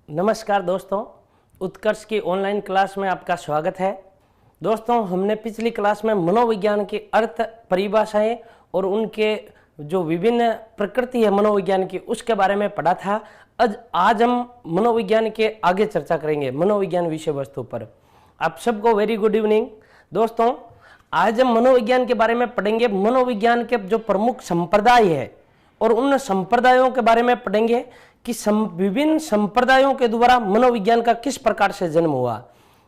नमस्कार दोस्तों, उत्कर्ष की ऑनलाइन क्लास में आपका स्वागत है। दोस्तों, हमने पिछली क्लास में मनोविज्ञान के अर्थ, परिभाषाएं और उनके जो विभिन्न प्रकृति है मनोविज्ञान की, उसके बारे में पढ़ा था। आज हम मनोविज्ञान के आगे चर्चा करेंगे, मनोविज्ञान विषय वस्तु पर। आप सबको वेरी गुड इवनिंग। दोस्तों, आज हम मनोविज्ञान के बारे में पढ़ेंगे। मनोविज्ञान के जो प्रमुख संप्रदाय है और उन संप्रदायों के बारे में पढ़ेंगे कि विभिन्न संप्रदायों के द्वारा मनोविज्ञान का किस प्रकार से जन्म हुआ।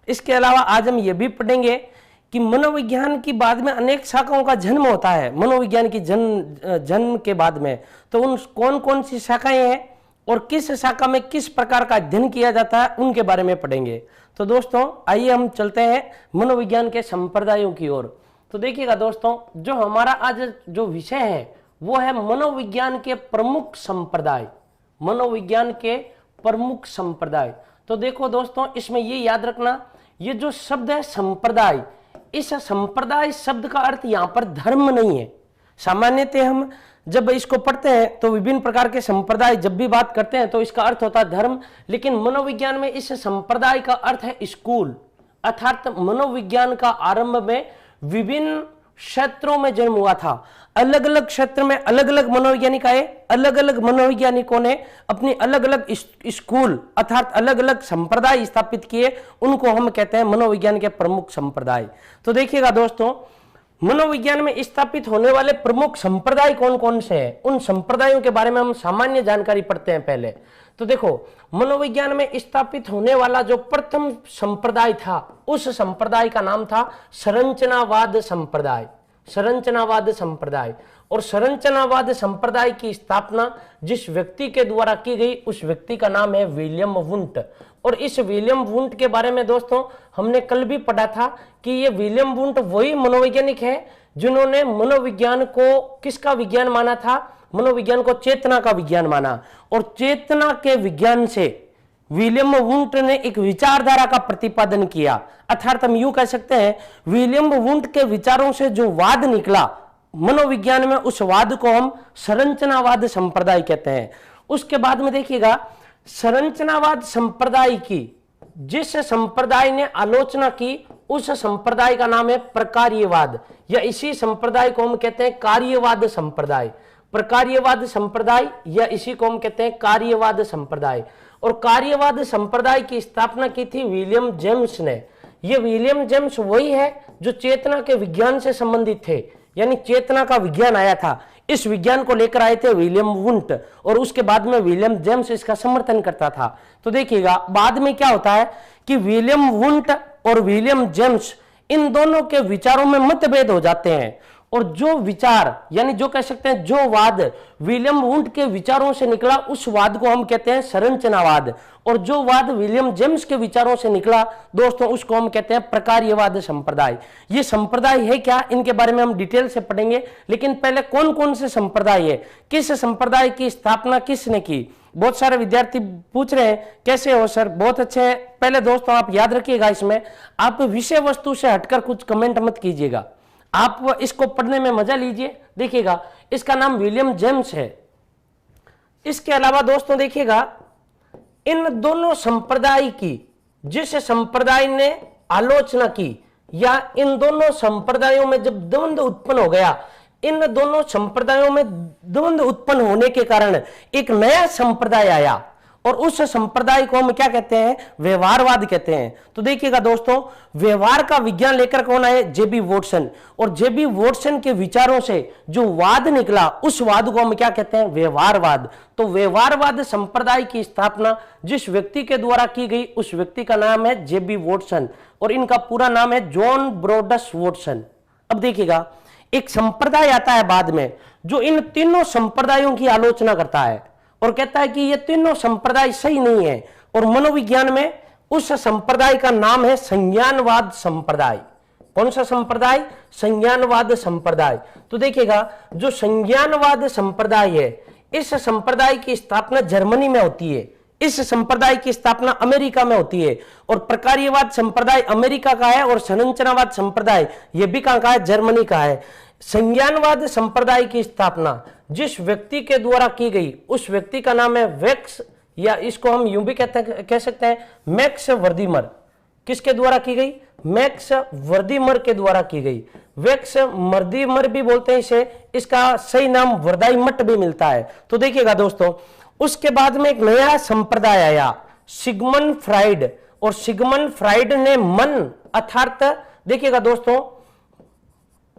इसके अलावा आज हम ये भी पढ़ेंगे कि मनोविज्ञान की बाद में अनेक शाखाओं का जन्म होता है। मनोविज्ञान की जन्म के बाद में तो उन कौन कौन सी शाखाएं हैं और किस शाखा में किस प्रकार का अध्ययन किया जाता है, उनके बारे में पढ़ेंगे। तो दोस्तों, आइए हम चलते हैं मनोविज्ञान के संप्रदायों की ओर। तो देखिएगा दोस्तों, जो हमारा आज जो विषय है वो है मनोविज्ञान के प्रमुख संप्रदाय। मनोविज्ञान के प्रमुख संप्रदाय। तो देखो दोस्तों, इसमें ये याद रखना, ये जो शब्द है संप्रदाय, इस संप्रदाय शब्द का अर्थ यहाँ पर धर्म नहीं है। सामान्यतः हम जब इसको पढ़ते हैं तो विभिन्न प्रकार के संप्रदाय जब भी बात करते हैं तो इसका अर्थ होता है धर्म, लेकिन मनोविज्ञान में इस संप्रदाय का अर्थ है स्कूल। अर्थात मनोविज्ञान का आरंभ में विभिन्न क्षेत्रों में जन्म हुआ था। अलग अलग क्षेत्र में अलग अलग मनोवैज्ञानिक आए, अलग अलग मनोवैज्ञानिकों ने अपनी अलग अलग स्कूल अर्थात अलग अलग संप्रदाय स्थापित किए। उनको हम कहते हैं मनोविज्ञान के प्रमुख संप्रदाय। तो देखिएगा दोस्तों, मनोविज्ञान में स्थापित होने वाले प्रमुख संप्रदाय कौन कौन से हैं, उन संप्रदायों के बारे में हम सामान्य जानकारी पढ़ते हैं पहले। तो देखो, मनोविज्ञान में स्थापित होने वाला जो प्रथम संप्रदाय था, उस संप्रदाय का नाम था संरचनावाद संप्रदाय। संरचनावाद संप्रदाय। और संरचनावाद संप्रदाय की स्थापना जिस व्यक्ति के द्वारा की गई, उस व्यक्ति का नाम है विलियम वुंट। और इस विलियम वुंट के बारे में दोस्तों हमने कल भी पढ़ा था कि ये विलियम वुंट वही मनोवैज्ञानिक है जिन्होंने मनोविज्ञान को किसका विज्ञान माना था? मनोविज्ञान को चेतना का विज्ञान माना। और चेतना के विज्ञान से विलियम वुंट ने एक विचारधारा का प्रतिपादन किया। अर्थात हम यूं कह सकते हैं, विलियम वुंट के विचारों से जो वाद निकला मनोविज्ञान में, उस वाद को हम संरचनावाद संप्रदाय कहते हैं। उसके बाद में देखिएगा, संरचनावाद संप्रदाय की जिस संप्रदाय ने आलोचना की, उस संप्रदाय का नाम है प्रकार्यवाद, या इसी संप्रदाय को हम कहते हैं कार्यवाद संप्रदाय। प्रकार्यवाद संप्रदाय, या इसी को हम कहते हैं कार्यवाद संप्रदाय। और कार्यवाद संप्रदाय की स्थापना की थी विलियम जेम्स ने। ये विलियम जेम्स वही है जो चेतना के विज्ञान से संबंधित थे, यानी चेतना का विज्ञान आया था, इस विज्ञान को लेकर आए थे विलियम वुंट। और उसके बाद में विलियम जेम्स इसका समर्थन करता था। तो देखिएगा, बाद में क्या होता है कि विलियम वुंट और विलियम जेम्स, इन दोनों के विचारों में मतभेद हो जाते हैं। और जो विचार, यानी जो कह सकते हैं जो वाद विलियम वुंट के विचारों से निकला, उस वाद को हम कहते हैं संरचनावाद। और जो वाद विलियम जेम्स के विचारों से निकला दोस्तों, उसको हम कहते हैं प्रकार्यवाद संप्रदाय। ये संप्रदाय है क्या, इनके बारे में हम डिटेल से पढ़ेंगे। लेकिन पहले कौन कौन से संप्रदाय है, किस संप्रदाय की स्थापना किसने की? बहुत सारे विद्यार्थी पूछ रहे हैं कैसे हो सर, बहुत अच्छे हैं। पहले दोस्तों आप याद रखिएगा, इसमें आप विषय वस्तु से हटकर कुछ कमेंट मत कीजिएगा, आप इसको पढ़ने में मजा लीजिए। देखिएगा, इसका नाम विलियम जेम्स है। इसके अलावा दोस्तों देखिएगा, इन दोनों संप्रदाय की जिस संप्रदाय ने आलोचना की, या इन दोनों संप्रदायों में जब द्वंद्व उत्पन्न हो गया, इन दोनों संप्रदायों में द्वंद्व उत्पन्न होने के कारण एक नया संप्रदाय आया। और उस संप्रदाय को हम क्या कहते हैं? व्यवहारवाद कहते हैं। तो देखिएगा दोस्तों, व्यवहार का विज्ञान लेकर कौन आए? जेबी वॉटसन। और जेबी वॉटसन के विचारों से जो वाद निकला, उस वाद को हम क्या कहते हैं? व्यवहारवाद। तो व्यवहारवाद संप्रदाय की स्थापना जिस व्यक्ति के द्वारा की गई, उस व्यक्ति का नाम है जेबी वॉटसन, और इनका पूरा नाम है जॉन ब्रोडस वॉटसन। अब देखिएगा, एक संप्रदाय आता है बाद में जो इन तीनों संप्रदायों की आलोचना करता है और कहता है कि ये तीनों संप्रदाय सही नहीं है। और मनोविज्ञान में उस संप्रदाय का नाम है संज्ञानवाद संप्रदाय। कौन सा संप्रदाय? संज्ञानवाद संप्रदाय। तो देखिएगा, जो संज्ञानवाद संप्रदाय है, इस संप्रदाय की स्थापना जर्मनी में होती है, इस संप्रदाय की स्थापना अमेरिका में होती है। और प्रकार्यवाद संप्रदाय अमेरिका का है और संरचनावाद संप्रदाय यह भी कहां का है? जर्मनी का है। संज्ञानवाद संप्रदाय की स्थापना जिस व्यक्ति के द्वारा की गई, उस व्यक्ति का नाम है वेक्स या इसको हम यूं भी कह सकते हैं मैक्स वर्दीमर किसके द्वारा की गई, मैक्स वर्दीमर के द्वारा की गई। वैक्स वर्दीमर भी बोलते हैं इसे, इसका सही नाम वर्दाई मठ भी मिलता है। तो देखिएगा दोस्तों, उसके बाद में एक नया संप्रदाय आया सिगमंड फ्राइड, और सिगमंड फ्राइड ने मन अर्थात देखिएगा दोस्तों,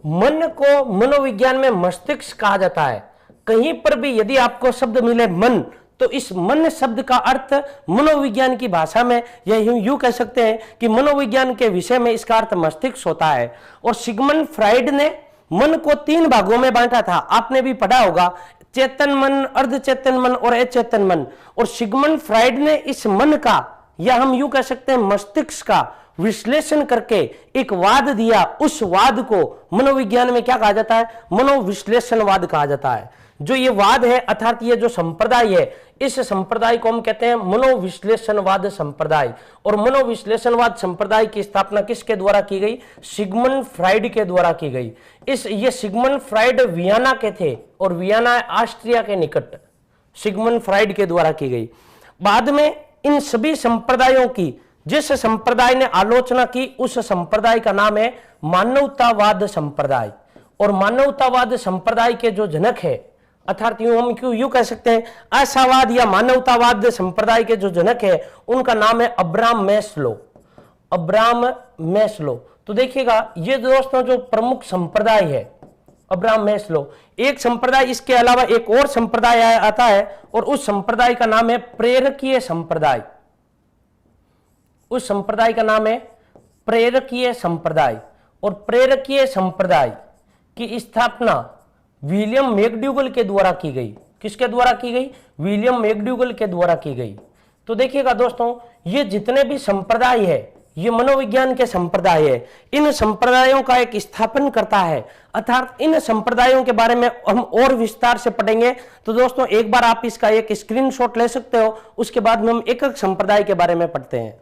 मन को मनोविज्ञान में मस्तिष्क कहा जाता है। कहीं पर भी यदि आपको शब्द मिले मन, तो इस मन शब्द का अर्थ मनोविज्ञान की भाषा में या यूं कह सकते हैं कि मनोविज्ञान के विषय में इसका अर्थ मस्तिष्क होता है। और सिगमंड फ्राइड ने मन को 3 भागों में बांटा था, आपने भी पढ़ा होगा, चेतन मन, अर्धचेतन मन और अचेतन मन। और सिगमंड फ्राइड ने इस मन का या हम यूं कह सकते हैं मस्तिष्क का विश्लेषण करके एक वाद दिया। उस वाद को मनोविज्ञान में क्या कहा जाता है, मनोविश्लेषणवाद कहा जाता है। जो ये वाद है अर्थात ये जो संप्रदाय है, इस संप्रदाय को हम कहते हैं मनोविश्लेषणवाद संप्रदाय। और मनोविश्लेषणवाद संप्रदाय की स्थापना किसके द्वारा की गई, सिगमंड फ्राइड के द्वारा की गई। ये सिगमंड फ्राइड वियना के थे और वियना ऑस्ट्रिया के निकट सिगमंड फ्राइड के द्वारा की गई। बाद में इन सभी संप्रदायों की जिस संप्रदाय ने आलोचना की, उस संप्रदाय का नाम है मानवतावाद संप्रदाय। और मानवतावाद संप्रदाय के जो जनक है अर्थात हम यूं कह सकते हैं आशावाद या मानवतावाद संप्रदाय के जो जनक है, उनका नाम है अब्राहम मैस्लो। Abraham Maslow. तो देखिएगा ये दोस्तों जो प्रमुख संप्रदाय है अब्राहम मैस्लो। एक संप्रदाय, इसके अलावा एक और संप्रदाय आता है और उस संप्रदाय का नाम है प्रेरकीय संप्रदाय। उस संप्रदाय का नाम है प्रेरकीय संप्रदाय। और प्रेरकीय संप्रदाय की स्थापना विलियम मैकडूगल के द्वारा की गई। किसके द्वारा की गई, विलियम मैकडूगल के द्वारा की गई। तो देखिएगा दोस्तों, ये जितने भी संप्रदाय है ये मनोविज्ञान के संप्रदाय है। इन संप्रदायों का एक स्थापन करता है, अर्थात इन संप्रदायों के बारे में हम और विस्तार से पढ़ेंगे। तो दोस्तों एक बार आप इसका एक स्क्रीनशॉट ले सकते हो, उसके बाद में हम एक एक संप्रदाय के बारे में पढ़ते हैं।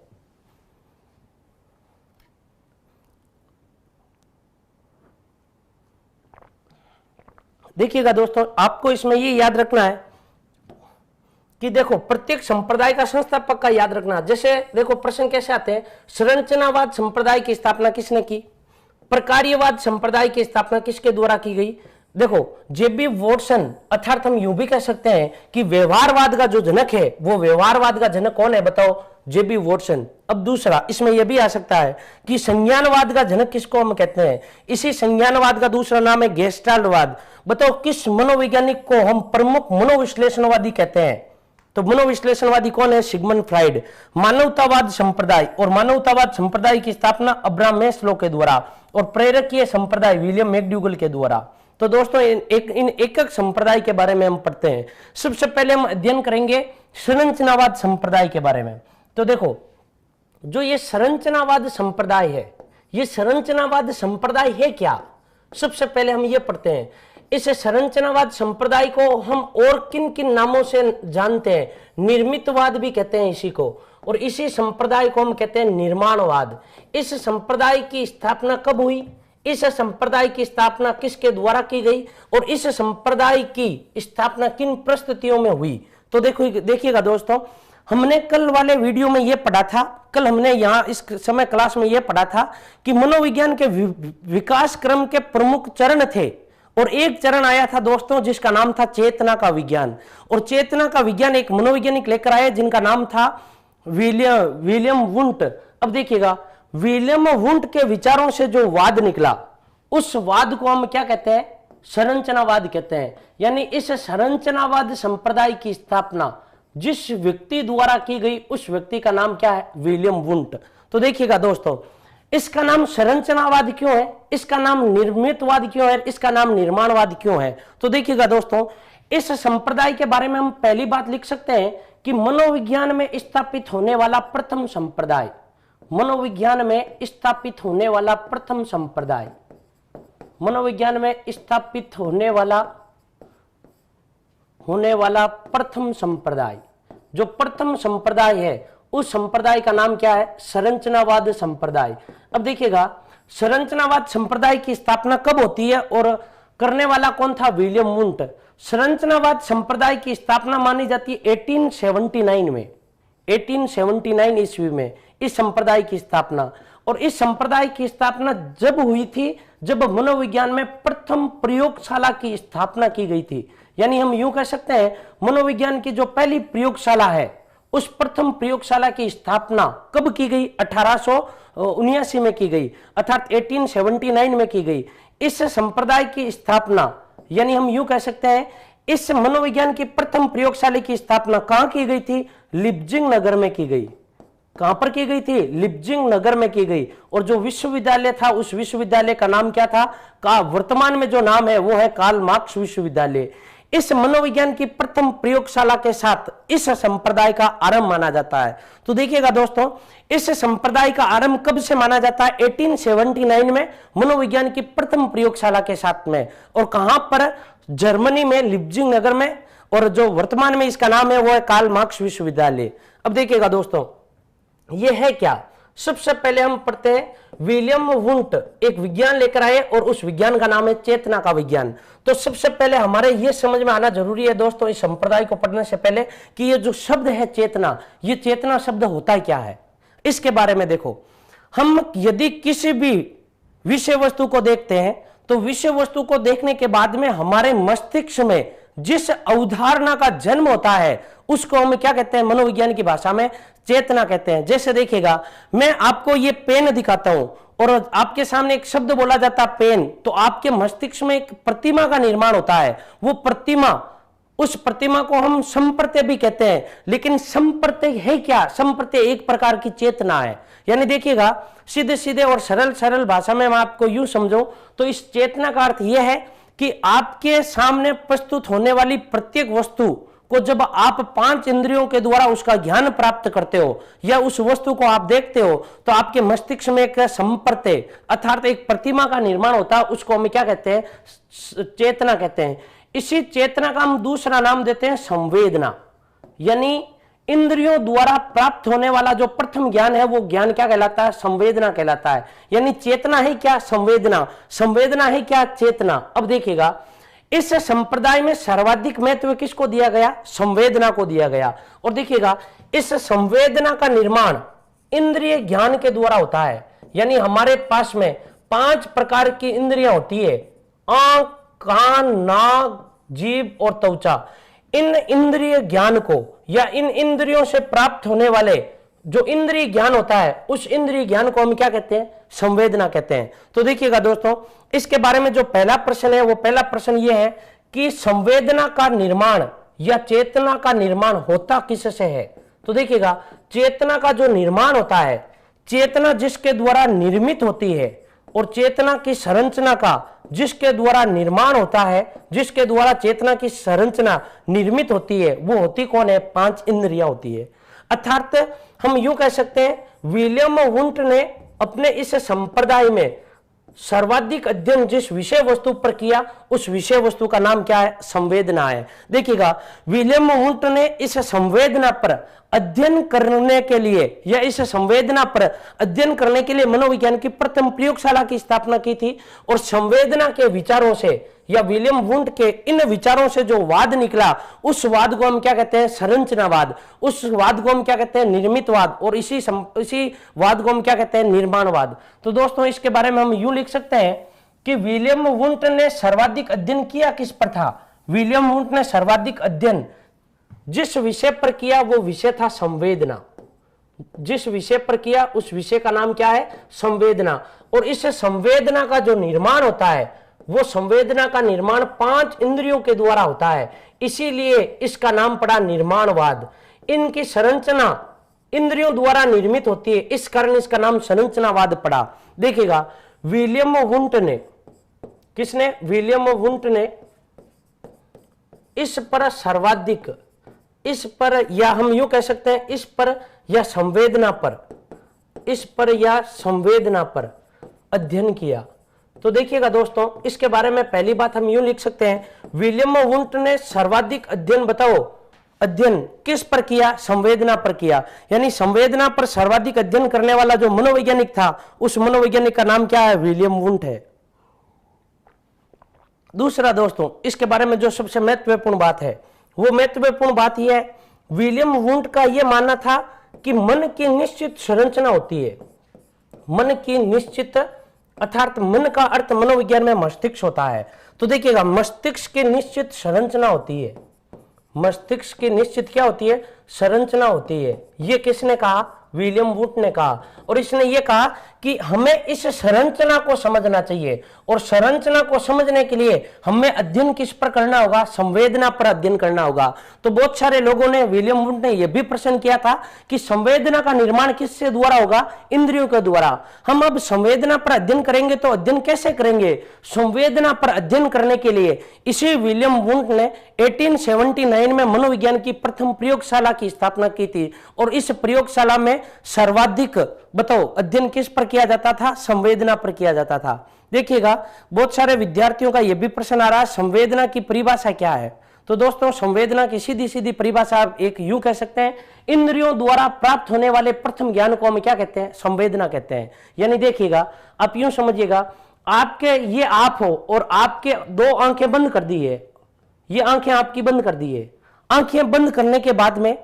देखिएगा दोस्तों, आपको इसमें ये याद रखना है कि देखो प्रत्येक संप्रदाय का संस्थापक का याद रखना। जैसे देखो प्रश्न कैसे आते हैं, संरचनावाद संप्रदाय की स्थापना किसने की, प्रकार्यवाद संप्रदाय की स्थापना किसके द्वारा की गई। देखो जेबी वॉटसन, अर्थात हम यूं भी कह सकते हैं कि व्यवहारवाद का जो जनक है वो व्यवहारवाद का जनक कौन है, बताओ, जेबी वॉटसन। अब दूसरा इसमें यह भी आ सकता है कि संज्ञानवाद का जनक किसको हम कहते हैं, इसी संज्ञानवाद का दूसरा नाम है गेस्टाल्टवाद। बताओ किस मनोवैज्ञानिक को हम प्रमुख मनोविश्लेषणवादी कहते हैं, तो मनोविश्लेषणवादी कौन है, सिगमंड फ्राइड। मानवतावाद संप्रदाय, और मानवतावाद संप्रदाय की स्थापना अब्राहम मैस्लो के द्वारा, और प्रेरकीय संप्रदाय विलियम मैकडूगल के द्वारा। तो दोस्तों इन एक एक संप्रदाय के बारे में हम पढ़ते हैं। सबसे पहले हम अध्ययन करेंगे संरचनावाद संप्रदाय के बारे में। तो देखो जो ये संरचनावाद संप्रदाय है, ये संरचनावाद संप्रदाय है क्या, सबसे पहले हम ये पढ़ते हैं। इस संरचनावाद संप्रदाय को हम और किन किन नामों से जानते हैं, निर्मितवाद भी कहते हैं इसी को, और इसी संप्रदाय को हम कहते हैं निर्माणवाद। इस संप्रदाय की स्थापना कब हुई, इस संप्रदाय की स्थापना किसके द्वारा की गई, और इस संप्रदाय की स्थापना किन परिस्थितियों में हुई। तो देखिएगा दोस्तों, हमने कल वाले वीडियो में यह पढ़ा था, कल हमने यहाँ इस समय क्लास में यह पढ़ा था कि मनोविज्ञान के विकास क्रम के प्रमुख चरण थे, और एक चरण आया था दोस्तों जिसका नाम था चेतना का विज्ञान। और चेतना का विज्ञान एक मनोवैज्ञानिक लेकर आए जिनका नाम था विलियम वुंट। अब देखिएगा विलियम वुंट के विचारों से जो वाद निकला, उस वाद को हम क्या कहते हैं, संरचनावाद कहते हैं। यानी इस संरचनावाद संप्रदाय की स्थापना जिस व्यक्ति द्वारा की गई उस व्यक्ति का नाम क्या है, विलियम वुंट। तो देखिएगा दोस्तों, इसका नाम संरचनावाद क्यों है, इसका नाम निर्मितवाद क्यों है, इसका नाम निर्माणवाद क्यों है। तो देखिएगा दोस्तों, इस संप्रदाय के बारे में हम पहली बात लिख सकते हैं कि मनोविज्ञान में स्थापित होने वाला प्रथम संप्रदाय, मनोविज्ञान में स्थापित होने वाला प्रथम संप्रदाय, मनोविज्ञान में स्थापित होने वाला प्रथम संप्रदाय, जो प्रथम संप्रदाय है उस संप्रदाय का नाम क्या है, संरचनावाद संप्रदाय। अब देखिएगा संरचनावाद संप्रदाय की स्थापना कब होती है और करने वाला कौन था? William Wundt. संरचनावाद संप्रदाय की स्थापना मानी जाती है 1879 में, 1879 ईस्वी में इस संप्रदाय की स्थापना। और इस संप्रदाय की स्थापना जब हुई थी जब मनोविज्ञान में प्रथम प्रयोगशाला की स्थापना की गई थी। यानी हम यूं कह सकते हैं मनोविज्ञान की जो पहली प्रयोगशाला है उस प्रथम प्रयोगशाला की स्थापना कब की गई? 1879 में की गई, अर्थात 1879 में की गई। इस संप्रदाय की स्थापना यानी हम यूं कह सकते हैं इस मनोविज्ञान की प्रथम प्रयोगशाला की स्थापना कहां की गई थी? लिप्जिंग नगर में की गई। कहां पर की गई थी? लिप्जिंग नगर में की गई। और जो विश्वविद्यालय था उस विश्वविद्यालय का नाम क्या था? का वर्तमान में जो नाम है वो है कार्ल मार्क्स विश्वविद्यालय। इस मनोविज्ञान की प्रथम प्रयोगशाला के साथ इस संप्रदाय का आरंभ माना जाता है। तो देखिएगा दोस्तों, इस संप्रदाय का आरंभ कब से माना जाता है? 1879 में मनोविज्ञान की प्रथम प्रयोगशाला के साथ में। और कहां पर? जर्मनी में, लिप्जिंग नगर में। और जो वर्तमान में इसका नाम है वो है कार्ल मार्क्स विश्वविद्यालय। अब देखिएगा दोस्तों, ये है क्या? सबसे पहले हम पढ़ते हैं विलियम वुंट एक विज्ञान लेकर आए और उस विज्ञान का नाम है चेतना का विज्ञान। तो सबसे पहले हमारे ये समझ में आना जरूरी है दोस्तों इस संप्रदाय को पढ़ने से पहले कि ये जो शब्द है चेतना, ये चेतना शब्द होता क्या है इसके बारे में देखो। हम यदि किसी भी विषय वस्तु को देखते हैं तो विषय वस्तु को देखने के बाद में हमारे मस्तिष्क में जिस अवधारणा का जन्म होता है उसको हम क्या कहते हैं? मनोविज्ञान की भाषा में चेतना कहते हैं। जैसे देखिएगा, मैं आपको ये पेन दिखाता हूं और आपके सामने एक शब्द बोला जाता है पेन, तो आपके मस्तिष्क में एक प्रतिमा का निर्माण होता है। वो प्रतिमा, उस प्रतिमा को हम संप्रत्यय भी कहते हैं। लेकिन संप्रत्यय है क्या? संप्रत्यय एक प्रकार की चेतना है। यानी देखिएगा, सीधे सीधे और सरल सरल भाषा में मैं आपको यूं समझूं तो इस चेतना का अर्थ यह है कि आपके सामने प्रस्तुत होने वाली प्रत्येक वस्तु को जब आप 5 इंद्रियों के द्वारा उसका ज्ञान प्राप्त करते हो या उस वस्तु को आप देखते हो तो आपके मस्तिष्क में एक संप्रत्यय अर्थात एक प्रतिमा का निर्माण होता है। उसको हम क्या कहते हैं? चेतना कहते हैं। इसी चेतना का हम दूसरा नाम देते हैं संवेदना। यानी इंद्रियों द्वारा प्राप्त होने वाला जो प्रथम ज्ञान है वो ज्ञान क्या कहलाता है? संवेदना कहलाता है। यानी चेतना है क्या? संवेदना। संवेदना है क्या? चेतना। अब देखिएगा, इस संप्रदाय में सर्वाधिक महत्व किसको दिया गया? संवेदना को दिया गया। और देखिएगा, इस संवेदना का निर्माण इंद्रिय ज्ञान के द्वारा होता है। यानी हमारे पास में 5 प्रकार की इंद्रियां होती है, आंख, कान, नाक, जीभ और त्वचा। इन इंद्रिय ज्ञान को या इन इंद्रियों से प्राप्त होने वाले जो इंद्रिय ज्ञान होता है उस इंद्रिय ज्ञान को हम क्या कहते हैं? संवेदना कहते हैं। तो देखिएगा दोस्तों, इसके बारे में जो पहला प्रश्न है वो पहला प्रश्न ये है कि संवेदना का निर्माण या चेतना का निर्माण होता किससे है? तो देखिएगा, चेतना का जो निर्माण होता है, चेतना जिसके द्वारा निर्मित होती है और चेतना की संरचना का जिसके द्वारा निर्माण होता है, जिसके द्वारा चेतना की संरचना निर्मित होती है, वो होती कौन है? 5 इंद्रियां होती है। अर्थात हम यूं कह सकते हैं विलियम वुंट ने अपने इस संप्रदाय में सर्वाधिक अध्ययन जिस विषय वस्तु पर किया उस विषय वस्तु का नाम क्या है? संवेदना है। देखिएगा, विलियम वुंट ने इस संवेदना पर अध्ययन करने के लिए या इस संवेदना पर अध्ययन करने के लिए मनोविज्ञान की प्रथम प्रयोगशाला की स्थापना की थी। और संवेदना के विचारों से या विलियम वुंट के इन विचारों से जो वाद निकला उस वाद को हम क्या कहते हैं? संरचनावाद। उस वाद को हम क्या कहते हैं? निर्मितवाद। और इसी वाद को हम क्या कहते हैं? निर्माणवाद। तो दोस्तों, इसके बारे में हम यूं लिख सकते हैं कि विलियम वुंट ने सर्वाधिक अध्ययन किया किस पर था? विलियम वुंट ने सर्वाधिक अध्ययन जिस विषय पर किया वो विषय था संवेदना। जिस विषय पर किया उस विषय का नाम क्या है? संवेदना। और इस संवेदना का जो निर्माण होता है वो संवेदना का निर्माण 5 इंद्रियों के द्वारा होता है, इसीलिए इसका नाम पड़ा निर्माणवाद। इनकी संरचना इंद्रियों द्वारा निर्मित होती है, इस कारण इसका नाम संरचनावाद पड़ा। देखिएगा, विलियम वुंट ने, किसने? विलियम वुंट ने इस पर सर्वाधिक, इस पर या हम यूं कह सकते हैं इस पर या संवेदना पर, इस पर या संवेदना पर अध्ययन किया। तो देखिएगा दोस्तों, इसके बारे में पहली बात हम यूं लिख सकते हैं विलियम वुंट ने सर्वाधिक अध्ययन, बताओ अध्ययन किस पर किया? संवेदना पर किया। यानी संवेदना पर सर्वाधिक अध्ययन करने वाला जो मनोवैज्ञानिक था उस मनोवैज्ञानिक का नाम क्या है? विलियम वुंट है। दूसरा दोस्तों, इसके बारे में जो सबसे महत्वपूर्ण बात है, वो महत्वपूर्ण बात यह है, विलियम वुंट का यह मानना था कि मन की निश्चित संरचना होती है। मन की निश्चित, अर्थात मन का अर्थ मनोविज्ञान में मस्तिष्क होता है। तो देखिएगा, मस्तिष्क की निश्चित संरचना होती है। मस्तिष्क की निश्चित क्या होती है? संरचना होती है। ये किसने कहा? विलियम वुंट ने कहा। और इसने यह कहा कि हमें इस संरचना को समझना चाहिए, और संरचना को समझने के लिए हमें अध्ययन किस पर करना होगा? संवेदना पर अध्ययन करना होगा। तो बहुत सारे लोगों ने, विलियम वुंट ने यह भी प्रश्न किया था कि संवेदना का निर्माण किससे द्वारा होगा? इंद्रियों के द्वारा। हम अब संवेदना पर अध्ययन करेंगे, तो अध्ययन कैसे करेंगे? संवेदना पर अध्ययन करने के लिए इसी विलियम वुंट ने 1879 में मनोविज्ञान की प्रथम प्रयोगशाला की स्थापना की थी। और इस प्रयोगशाला में सर्वाधिक, बताओ, अध्ययन किस पर किया जाता था? संवेदना पर किया जाता था। देखिएगा, बहुत सारे विद्यार्थियों का यह भी प्रश्न आ रहा है, संवेदना की परिभाषा क्या है? तो दोस्तों, संवेदना की सीधी सीधी परिभाषा आप एक यूं कह सकते हैं, इंद्रियों द्वारा प्राप्त होने वाले प्रथम ज्ञान को हम क्या कहते हैं? संवेदना कहते हैं। यानी देखिएगा, आप यूं समझिएगा, आपके ये आप हो और आपके दो आंखें बंद कर दी है, ये आंखें आपकी बंद कर दी है। आंखें बंद करने के बाद में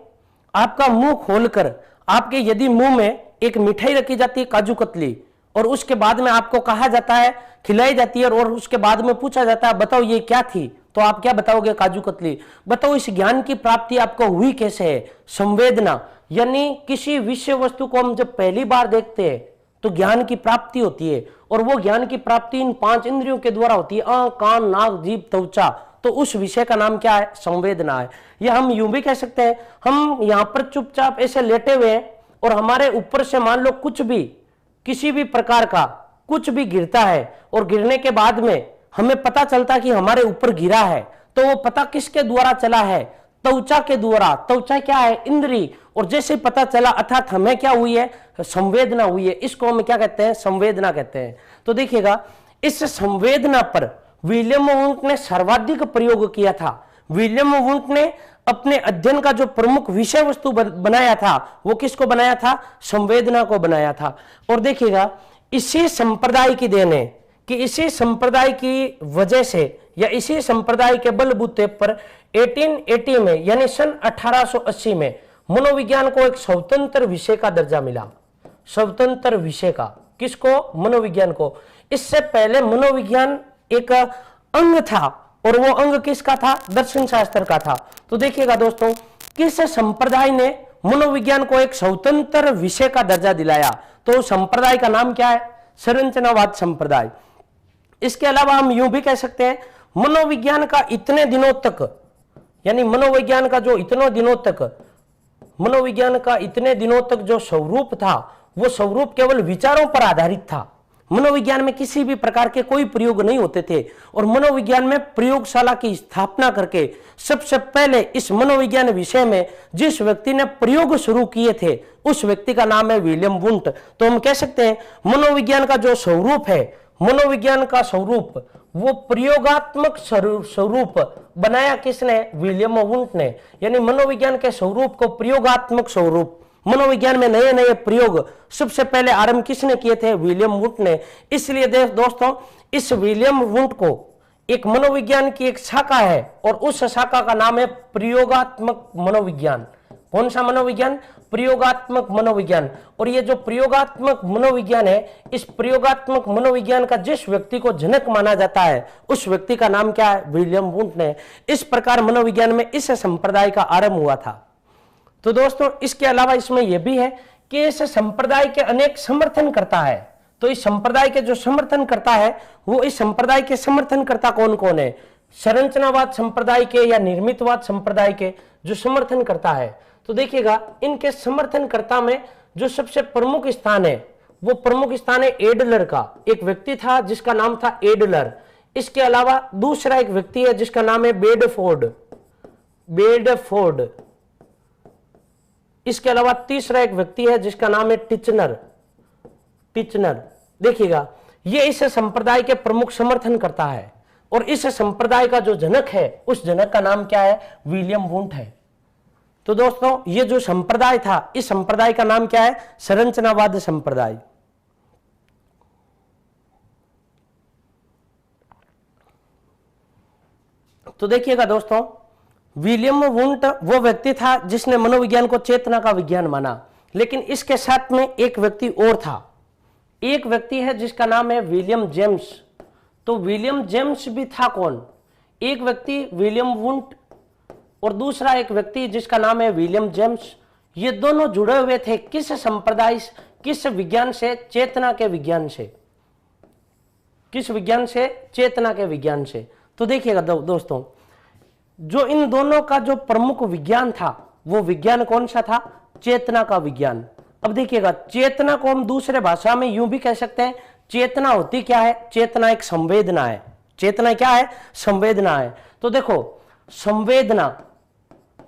आपका मुंह खोलकर आपके यदि मुंह में एक मिठाई रखी जाती है, काजू कतली, और उसके बाद में आपको कहा जाता है, खिलाई जाती है, और उसके बाद में पूछा जाता है बताओ ये क्या थी, तो आप क्या बताओगे? काजू कतली। बताओ इस ज्ञान की प्राप्ति आपको हुई कैसे है? संवेदना। यानी किसी विषय वस्तु को हम जब पहली बार देखते हैं तो ज्ञान की प्राप्ति होती है, और वो ज्ञान की प्राप्ति इन 5 इंद्रियों के द्वारा होती है, आंख, कान, नाक, जीभ, त्वचा। तो उस विषय का नाम क्या है? संवेदना है। या हम यूं भी कह सकते हैं, हम यहां पर चुपचाप ऐसे लेटे हुए हैं और हमारे ऊपर से मान लो कुछ भी, किसी भी प्रकार का कुछ भी गिरता है, और गिरने के बाद में हमें पता चलता कि हमारे ऊपर गिरा है, तो वो पता किसके द्वारा चला है? त्वचा के द्वारा। त्वचा क्या है? इंद्री। और जैसे पता चला, अर्थात हमें क्या हुई है? संवेदना हुई है। इसको हम क्या कहते हैं? संवेदना कहते हैं। तो देखिएगा, इस संवेदना पर विलियम वुंट ने सर्वाधिक प्रयोग किया था। विलियम वुंट ने अपने अध्ययन का जो प्रमुख विषय वस्तु बनाया था, वो किसको बनाया था? संवेदना को बनाया था। और देखिएगा, इसी संप्रदाय की देन है कि इसी संप्रदाय की वजह से, या इसी संप्रदाय के बलबूते पर 1880 में, यानी सन 1880 में मनोविज्ञान को एक स्वतंत्र विषय का दर्जा मिला। स्वतंत्र विषय का। किसको? मनोविज्ञान को। इससे पहले मनोविज्ञान एक अंग था, और वो अंग किसका था? दर्शन शास्त्र का था। तो देखिएगा दोस्तों, किस संप्रदाय ने मनोविज्ञान को एक स्वतंत्र विषय का दर्जा दिलाया? तो संप्रदाय का नाम क्या है? संरचनावाद संप्रदाय। इसके अलावा हम यूं भी कह सकते हैं, मनोविज्ञान का इतने दिनों तक, यानी मनोविज्ञान का जो इतने दिनों तक, मनोविज्ञान का इतने दिनों तक जो स्वरूप था, वो स्वरूप केवल विचारों पर आधारित था। मनोविज्ञान में किसी भी प्रकार के कोई प्रयोग नहीं होते थे, और मनोविज्ञान में प्रयोगशाला की स्थापना करके सबसे पहले इस मनोविज्ञान विषय में जिस व्यक्ति ने प्रयोग शुरू किए थे, उस व्यक्ति का नाम है विलियम वुंट। तो हम कह सकते हैं, मनोविज्ञान का जो स्वरूप है, मनोविज्ञान का स्वरूप, वो प्रयोगात्मक स्वरूप बनाया किसने? विलियम वुंट ने। यानी मनोविज्ञान के स्वरूप को प्रयोगात्मक स्वरूप, मनोविज्ञान में नए नए प्रयोग सबसे पहले आरंभ किसने किए थे? विलियम वुंट ने। इसलिए दोस्तों, इस विलियम वुंट को एक मनोविज्ञान की एक शाखा है, और उस शाखा का नाम है प्रयोगात्मक मनोविज्ञान। कौन सा मनोविज्ञान? प्रयोगात्मक मनोविज्ञान। और ये जो प्रयोगात्मक मनोविज्ञान है, इस प्रयोगात्मक मनोविज्ञान का जिस व्यक्ति को जनक माना जाता है, उस व्यक्ति का नाम क्या है? विलियम वुंट ने। इस प्रकार मनोविज्ञान में इस संप्रदाय का आरंभ हुआ था। तो दोस्तों, इसके अलावा इसमें यह भी है कि इस संप्रदाय के अनेक समर्थन करता है। तो इस संप्रदाय के जो समर्थन करता है, वो इस संप्रदाय के समर्थनकर्ता कौन कौन है? संरचनावाद संप्रदाय के या निर्मितवाद संप्रदाय के जो समर्थन करता है। तो देखिएगा, इनके समर्थनकर्ता में जो सबसे प्रमुख स्थान है, वो प्रमुख स्थान है एडलर का। एक व्यक्ति था जिसका नाम था एडलर। इसके अलावा दूसरा एक व्यक्ति है जिसका नाम है बेडफोर्ड। बेडफोर्ड। इसके अलावा तीसरा एक व्यक्ति है जिसका नाम है टिचनर। टिचनर। देखिएगा, ये इस संप्रदाय के प्रमुख समर्थन करता है, और इस संप्रदाय का जो जनक है, उस जनक का नाम क्या है? विलियम वुंट है। तो दोस्तों, ये जो संप्रदाय था, इस संप्रदाय का नाम क्या है? संरचनावाद संप्रदाय। तो देखिएगा दोस्तों, विलियम वुंट वो व्यक्ति था जिसने मनोविज्ञान को चेतना का विज्ञान माना, लेकिन इसके साथ में एक व्यक्ति और था। एक व्यक्ति है जिसका नाम है विलियम जेम्स। तो विलियम जेम्स भी था कौन? एक व्यक्ति विलियम वुंट और दूसरा एक व्यक्ति जिसका नाम है विलियम जेम्स। ये दोनों जुड़े हुए थे किस संप्रदाय, किस विज्ञान से? चेतना के विज्ञान से। किस विज्ञान से? चेतना के विज्ञान से। तो देखिएगा दोस्तों, जो इन दोनों का जो प्रमुख विज्ञान था वो विज्ञान कौन सा था? चेतना का विज्ञान। अब देखिएगा, चेतना को हम दूसरे भाषा में यूं भी कह सकते हैं, चेतना होती क्या है? चेतना एक संवेदना है। चेतना क्या है? संवेदना है। तो देखो, संवेदना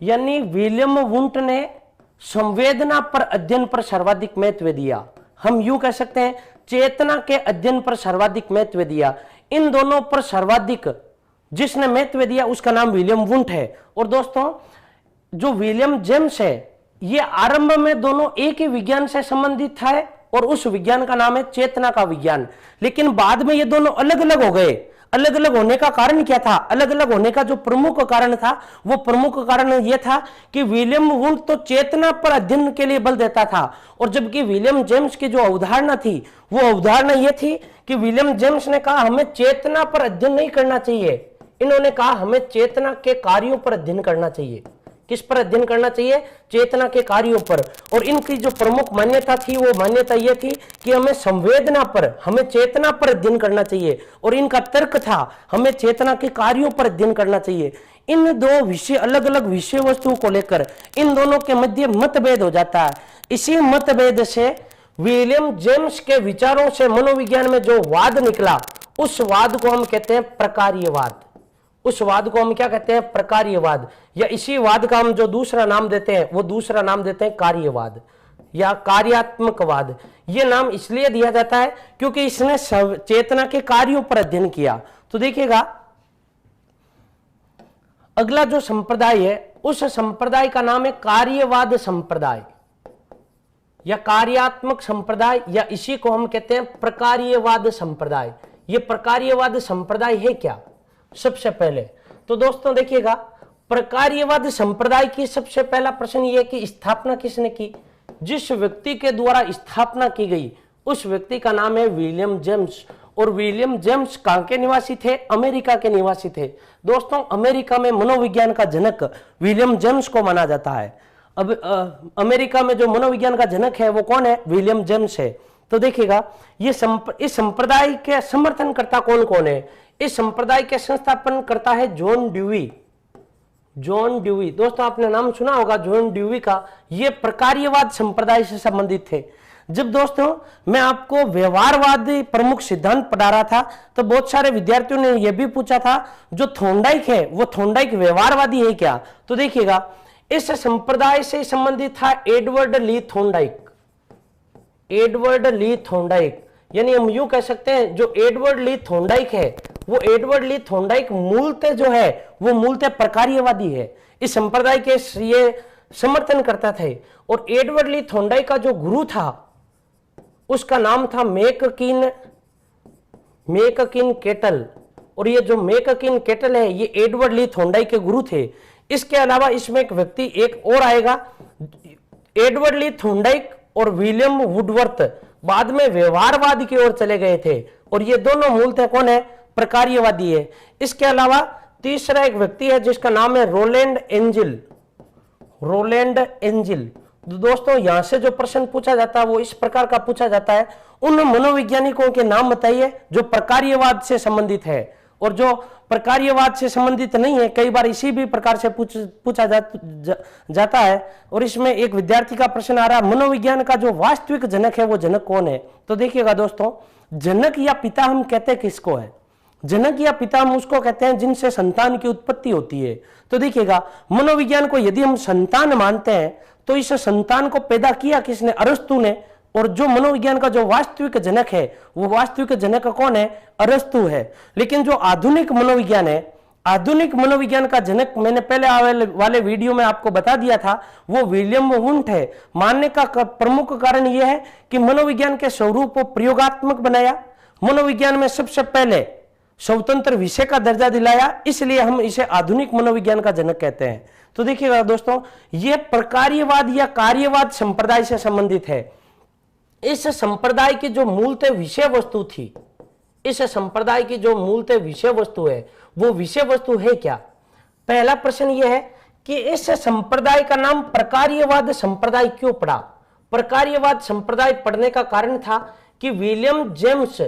यानी विलियम वुंट ने संवेदना पर अध्ययन पर सर्वाधिक महत्व दिया। हम यूं कह सकते हैं, चेतना के अध्ययन पर सर्वाधिक महत्व दिया। इन दोनों पर सर्वाधिक जिसने महत्व दिया उसका नाम विलियम वुंट है। और दोस्तों, जो विलियम जेम्स है, ये आरंभ में दोनों एक ही विज्ञान से संबंधित था और उस विज्ञान का नाम है चेतना का विज्ञान। लेकिन बाद में ये दोनों अलग अलग हो गए। अलग अलग होने का कारण क्या था? अलग अलग होने का जो प्रमुख कारण था, वो प्रमुख कारण यह था कि विलियम वुंट तो चेतना पर अध्ययन के लिए बल देता था, और जबकि विलियम जेम्स की जो अवधारणा थी वो अवधारणा यह थी कि विलियम जेम्स ने कहा हमें चेतना पर अध्ययन नहीं करना चाहिए, इन्होंने कहा हमें चेतना के कार्यों पर अध्ययन करना चाहिए। किस पर अध्ययन करना चाहिए? चेतना के कार्यों पर। और इनकी जो प्रमुख मान्यता थी वो मान्यता यह थी कि हमें संवेदना पर, हमें चेतना पर अध्ययन करना चाहिए। और इनका तर्क था हमें चेतना के कार्यों पर अध्ययन करना चाहिए। इन दो विषय, अलग अलग विषय वस्तुओं को लेकर इन दोनों के मध्य मतभेद हो जाता है। इसी मतभेद से विलियम जेम्स के विचारों से मनोविज्ञान में जो वाद निकला, उस वाद को हम कहते हैं प्रकार्यवाद। उस वाद को हम क्या कहते हैं? प्रकार्यवाद। या इसी वाद का हम जो दूसरा नाम देते हैं वो दूसरा नाम देते हैं कार्यवाद या कार्यात्मकवाद। ये नाम इसलिए दिया जाता है क्योंकि इसने चेतना के कार्यों पर अध्ययन किया। तो देखिएगा, अगला जो संप्रदाय है उस संप्रदाय का नाम है कार्यवाद संप्रदाय या कार्यात्मक संप्रदाय, या इसी को हम कहते हैं प्रकार्यवाद संप्रदाय। ये प्रकार्यवाद संप्रदाय है क्या? सबसे पहले तो दोस्तों देखिएगा, प्रकार्यवाद संप्रदाय की सबसे पहला प्रश्न यह कि स्थापना किसने की? जिस व्यक्ति के द्वारा स्थापना की गई उस व्यक्ति का नाम है विलियम जेम्स। और विलियम जेम्स कहां के निवासी थे? अमेरिका के निवासी थे। दोस्तों, अमेरिका में मनोविज्ञान का जनक विलियम जेम्स को माना जाता है। अब अमेरिका में जो मनोविज्ञान का जनक है वो कौन है? विलियम जेम्स है। तो देखिएगा, ये इस संप्रदाय के समर्थनकर्ता कौन कौन है? इस संप्रदाय के संस्थापन करता है जॉन ड्यूई। जॉन ड्यूई, दोस्तों आपने नाम सुना होगा जॉन ड्यूई का। ये प्रकार्यवाद संप्रदाय से संबंधित थे। जब दोस्तों मैं आपको व्यवहारवादी प्रमुख सिद्धांत पढ़ा रहा था तो बहुत सारे विद्यार्थियों ने यह भी पूछा था जो थोंडाइक है वो थोंडाइक व्यवहारवादी है क्या? तो देखिएगा, इस संप्रदाय से संबंधित था एडवर्ड ली थोंडाइक। एडवर्ड ली थोंडाइक, यानी हम यूं कह सकते हैं जो एडवर्ड ली थोंडाइक है वो एडवर्ड ली थोंडाइक मूलतः जो है वो मूलतः प्रकार्यवादी है। इस संप्रदाय के ये समर्थन करता थे। और एडवर्ड ली थोंडाइक का जो गुरु था उसका नाम था मैककिन केटल। और ये जो मैककिन केटल है ये एडवर्ड ली थोंडाइक के गुरु थे। इसके अलावा इसमें एक व्यक्ति एक और आएगा, एडवर्ड ली थोंडाइक और विलियम वुडवर्थ बाद में व्यवहारवाद की ओर चले गए थे। और ये दोनों मूलतः कौन है? प्रकार्यवादी है। इसके अलावा तीसरा एक व्यक्ति है जिसका नाम है रोलैंड एंजिल। Rowland angel. दोस्तों यहां से जो प्रश्न पूछा जाता है वो इस प्रकार का पूछा जाता है, उन मनोवैज्ञानिकों के नाम बताइए जो प्रकार्यवाद से संबंधित है और जो प्रकार्यवाद से संबंधित नहीं है। कई बार इसी भी प्रकार से पूछा जाता है। और इसमें एक विद्यार्थी का प्रश्न आ रहा है, मनोविज्ञान का जो वास्तविक जनक है वो जनक कौन है? तो देखिएगा दोस्तों, जनक या पिता हम कहते किसको है? जनक या पिता हम उसको कहते हैं जिनसे संतान की उत्पत्ति होती है। तो देखिएगा, मनोविज्ञान को यदि हम संतान मानते हैं तो इस संतान को पैदा किया किसने? अरस्तु ने। और जो मनोविज्ञान का जो वास्तविक जनक है वो वास्तविक जनक कौन है? अरस्तु है। लेकिन जो आधुनिक मनोविज्ञान है, आधुनिक मनोविज्ञान का जनक मैंने पहले वाले वीडियो में आपको बता दिया था, वो विलियम वुंट है। मानने का प्रमुख कारण यह है कि मनोविज्ञान के स्वरूप को प्रयोगात्मक बनाया। मनोविज्ञान में सबसे पहले स्वतंत्र विषय का दर्जा दिलाया, इसलिए हम इसे आधुनिक मनोविज्ञान का जनक कहते हैं। तो देखिएगा दोस्तों, यह प्रकार्यवाद या कार्यवाद संप्रदाय से संबंधित है। इस संप्रदाय की जो मूलतः विषय वस्तु थी, इस संप्रदाय की जो मूलतः विषय वस्तु है, वो विषय वस्तु है क्या? पहला प्रश्न यह है कि इस संप्रदाय का नाम प्रकार्यवाद संप्रदाय क्यों पड़ा? प्रकार्यवाद संप्रदाय पढ़ने का कारण था कि विलियम जेम्स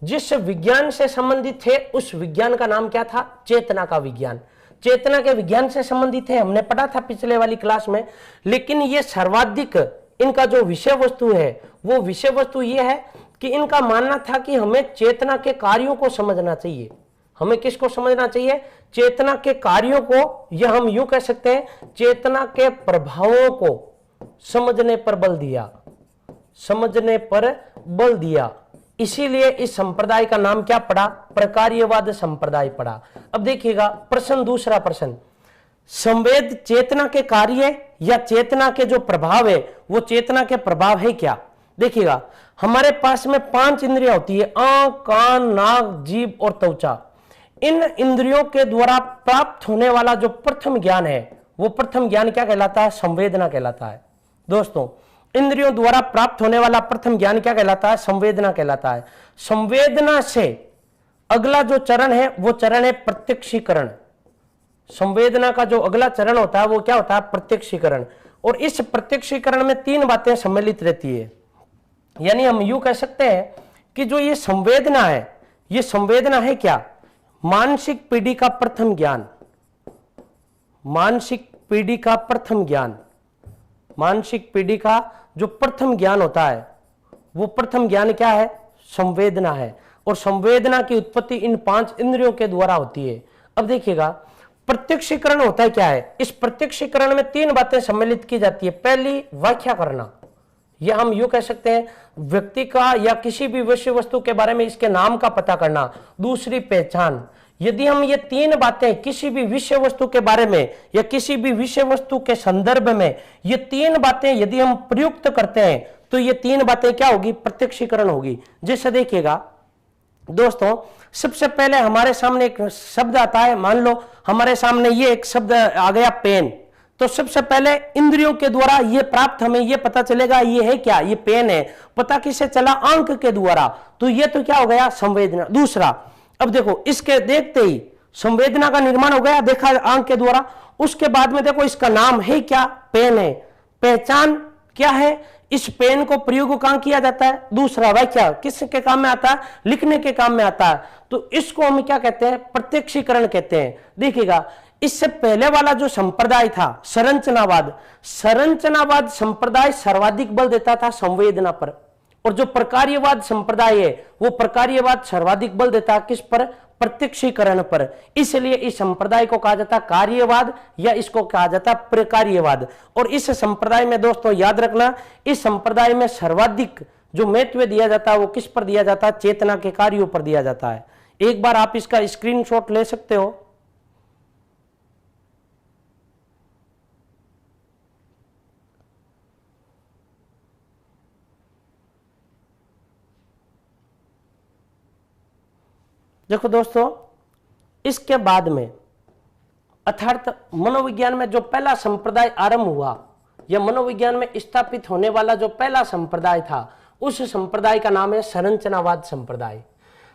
जिस विज्ञान से संबंधित थे उस विज्ञान का नाम क्या था? चेतना का विज्ञान। चेतना के विज्ञान से संबंधित है, हमने पढ़ा था पिछले वाली क्लास में। लेकिन ये सर्वाधिक इनका जो विषय वस्तु है वो विषय वस्तु ये है कि इनका मानना था कि हमें चेतना के कार्यों को समझना चाहिए। हमें किसको समझना चाहिए? चेतना के कार्यों को, या हम यूं कह सकते हैं चेतना के प्रभावों को समझने पर बल दिया, समझने पर बल दिया। इसीलिए इस संप्रदाय का नाम क्या पड़ा? प्रकार्यवाद संप्रदाय पड़ा। अब देखिएगा प्रश्न, दूसरा प्रश्न, संवेद चेतना के कार्य या चेतना के जो प्रभाव है वो चेतना के प्रभाव है क्या? देखिएगा हमारे पास में 5 इंद्रियां होती है, आंख, कान, नाक, जीभ और त्वचा। इन इंद्रियों के द्वारा प्राप्त होने वाला जो प्रथम ज्ञान है वो प्रथम ज्ञान क्या कहलाता है? संवेदना कहलाता है। दोस्तों, इंद्रियों द्वारा प्राप्त होने वाला प्रथम ज्ञान क्या कहलाता है? संवेदना कहलाता है। संवेदना से अगला जो चरण है वो चरण है प्रत्यक्षीकरण। संवेदना का जो अगला चरण होता है वो क्या होता है? प्रत्यक्षीकरण। और इस प्रत्यक्षीकरण में 3 बातें सम्मिलित रहती है। यानी हम यूं कह सकते हैं कि जो ये संवेदना है, ये संवेदना है क्या? मानसिक पीढ़ी का प्रथम ज्ञान, मानसिक पीढ़ी का प्रथम ज्ञान, मानसिक पीढ़ी का जो प्रथम ज्ञान होता है वो प्रथम ज्ञान क्या है? संवेदना है। और संवेदना की उत्पत्ति इन 5 इंद्रियों के द्वारा होती है। अब देखिएगा प्रत्यक्षीकरण होता है क्या है? इस प्रत्यक्षीकरण में 3 बातें सम्मिलित की जाती है। पहली, व्याख्या करना, या हम यूं कह सकते हैं व्यक्ति का या किसी भी विषय वस्तु के बारे में इसके नाम का पता करना। दूसरी, पहचान। यदि हम ये 3 बातें किसी भी विषय वस्तु के बारे में या किसी भी विषय वस्तु के संदर्भ में ये 3 बातें यदि हम प्रयुक्त करते हैं तो ये 3 बातें क्या होगी? प्रत्यक्षीकरण होगी। जैसे देखिएगा दोस्तों, सबसे पहले हमारे सामने एक शब्द आता है, मान लो हमारे सामने ये एक शब्द आ गया पेन, तो सबसे पहले इंद्रियों के द्वारा ये प्राप्त हमें ये पता चलेगा ये है क्या? ये पेन है। पता किससे चला? आंख के द्वारा। तो ये तो क्या हो गया? संवेदना। दूसरा, अब देखो इसके देखते ही संवेदना का निर्माण हो गया, देखा आंख के द्वारा। उसके बाद में देखो इसका नाम है क्या? पेन है। पहचान क्या है? इस पेन को प्रयोग कहां किया जाता है? दूसरा, व्याख्या किसके काम में आता है? लिखने के काम में आता है। तो इसको हम क्या कहते हैं? प्रत्यक्षीकरण कहते हैं। देखिएगा इससे पहले वाला जो संप्रदाय था संरचनावाद, संरचनावाद संप्रदाय सर्वाधिक बल देता था संवेदना पर, और जो प्रकार्यवाद संप्रदाय है वो प्रकार्यवाद सर्वाधिक बल देता है किस पर? प्रत्यक्षीकरण पर। इसलिए इस संप्रदाय को कहा जाता कार्यवाद या इसको कहा जाता प्रकार्यवाद। और इस संप्रदाय में दोस्तों याद रखना, इस संप्रदाय में सर्वाधिक जो महत्व दिया जाता है वो किस पर दिया जाता है? चेतना के कार्यों पर दिया जाता है। एक बार आप इसका स्क्रीनशॉट ले सकते हो। देखो दोस्तों, इसके बाद में अर्थात मनोविज्ञान में जो पहला संप्रदाय आरंभ हुआ या मनोविज्ञान में स्थापित होने वाला जो पहला संप्रदाय था उस संप्रदाय का नाम है संरचनावाद संप्रदाय।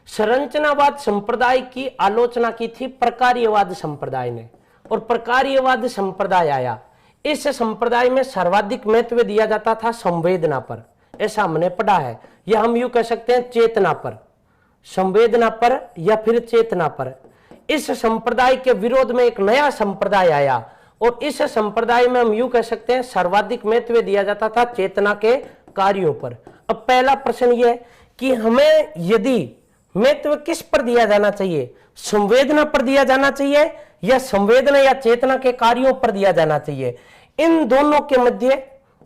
संरचनावाद संप्रदाय की आलोचना की थी प्रकार्यवाद संप्रदाय ने, और प्रकार्यवाद संप्रदाय आया। इस संप्रदाय में सर्वाधिक महत्व दिया जाता था संवेदना पर, ऐसा हमने पढ़ा है, या हम यूं कह सकते हैं चेतना पर, संवेदना पर या फिर चेतना पर। इस संप्रदाय के विरोध में एक नया संप्रदाय आया, और इस संप्रदाय में हम यूं कह सकते हैं सर्वाधिक महत्व दिया जाता था चेतना के कार्यों पर। अब पहला प्रश्न यह कि हमें यदि महत्व किस पर दिया जाना चाहिए? संवेदना पर दिया जाना चाहिए या संवेदना या चेतना के कार्यों पर दिया जाना चाहिए? इन दोनों के मध्य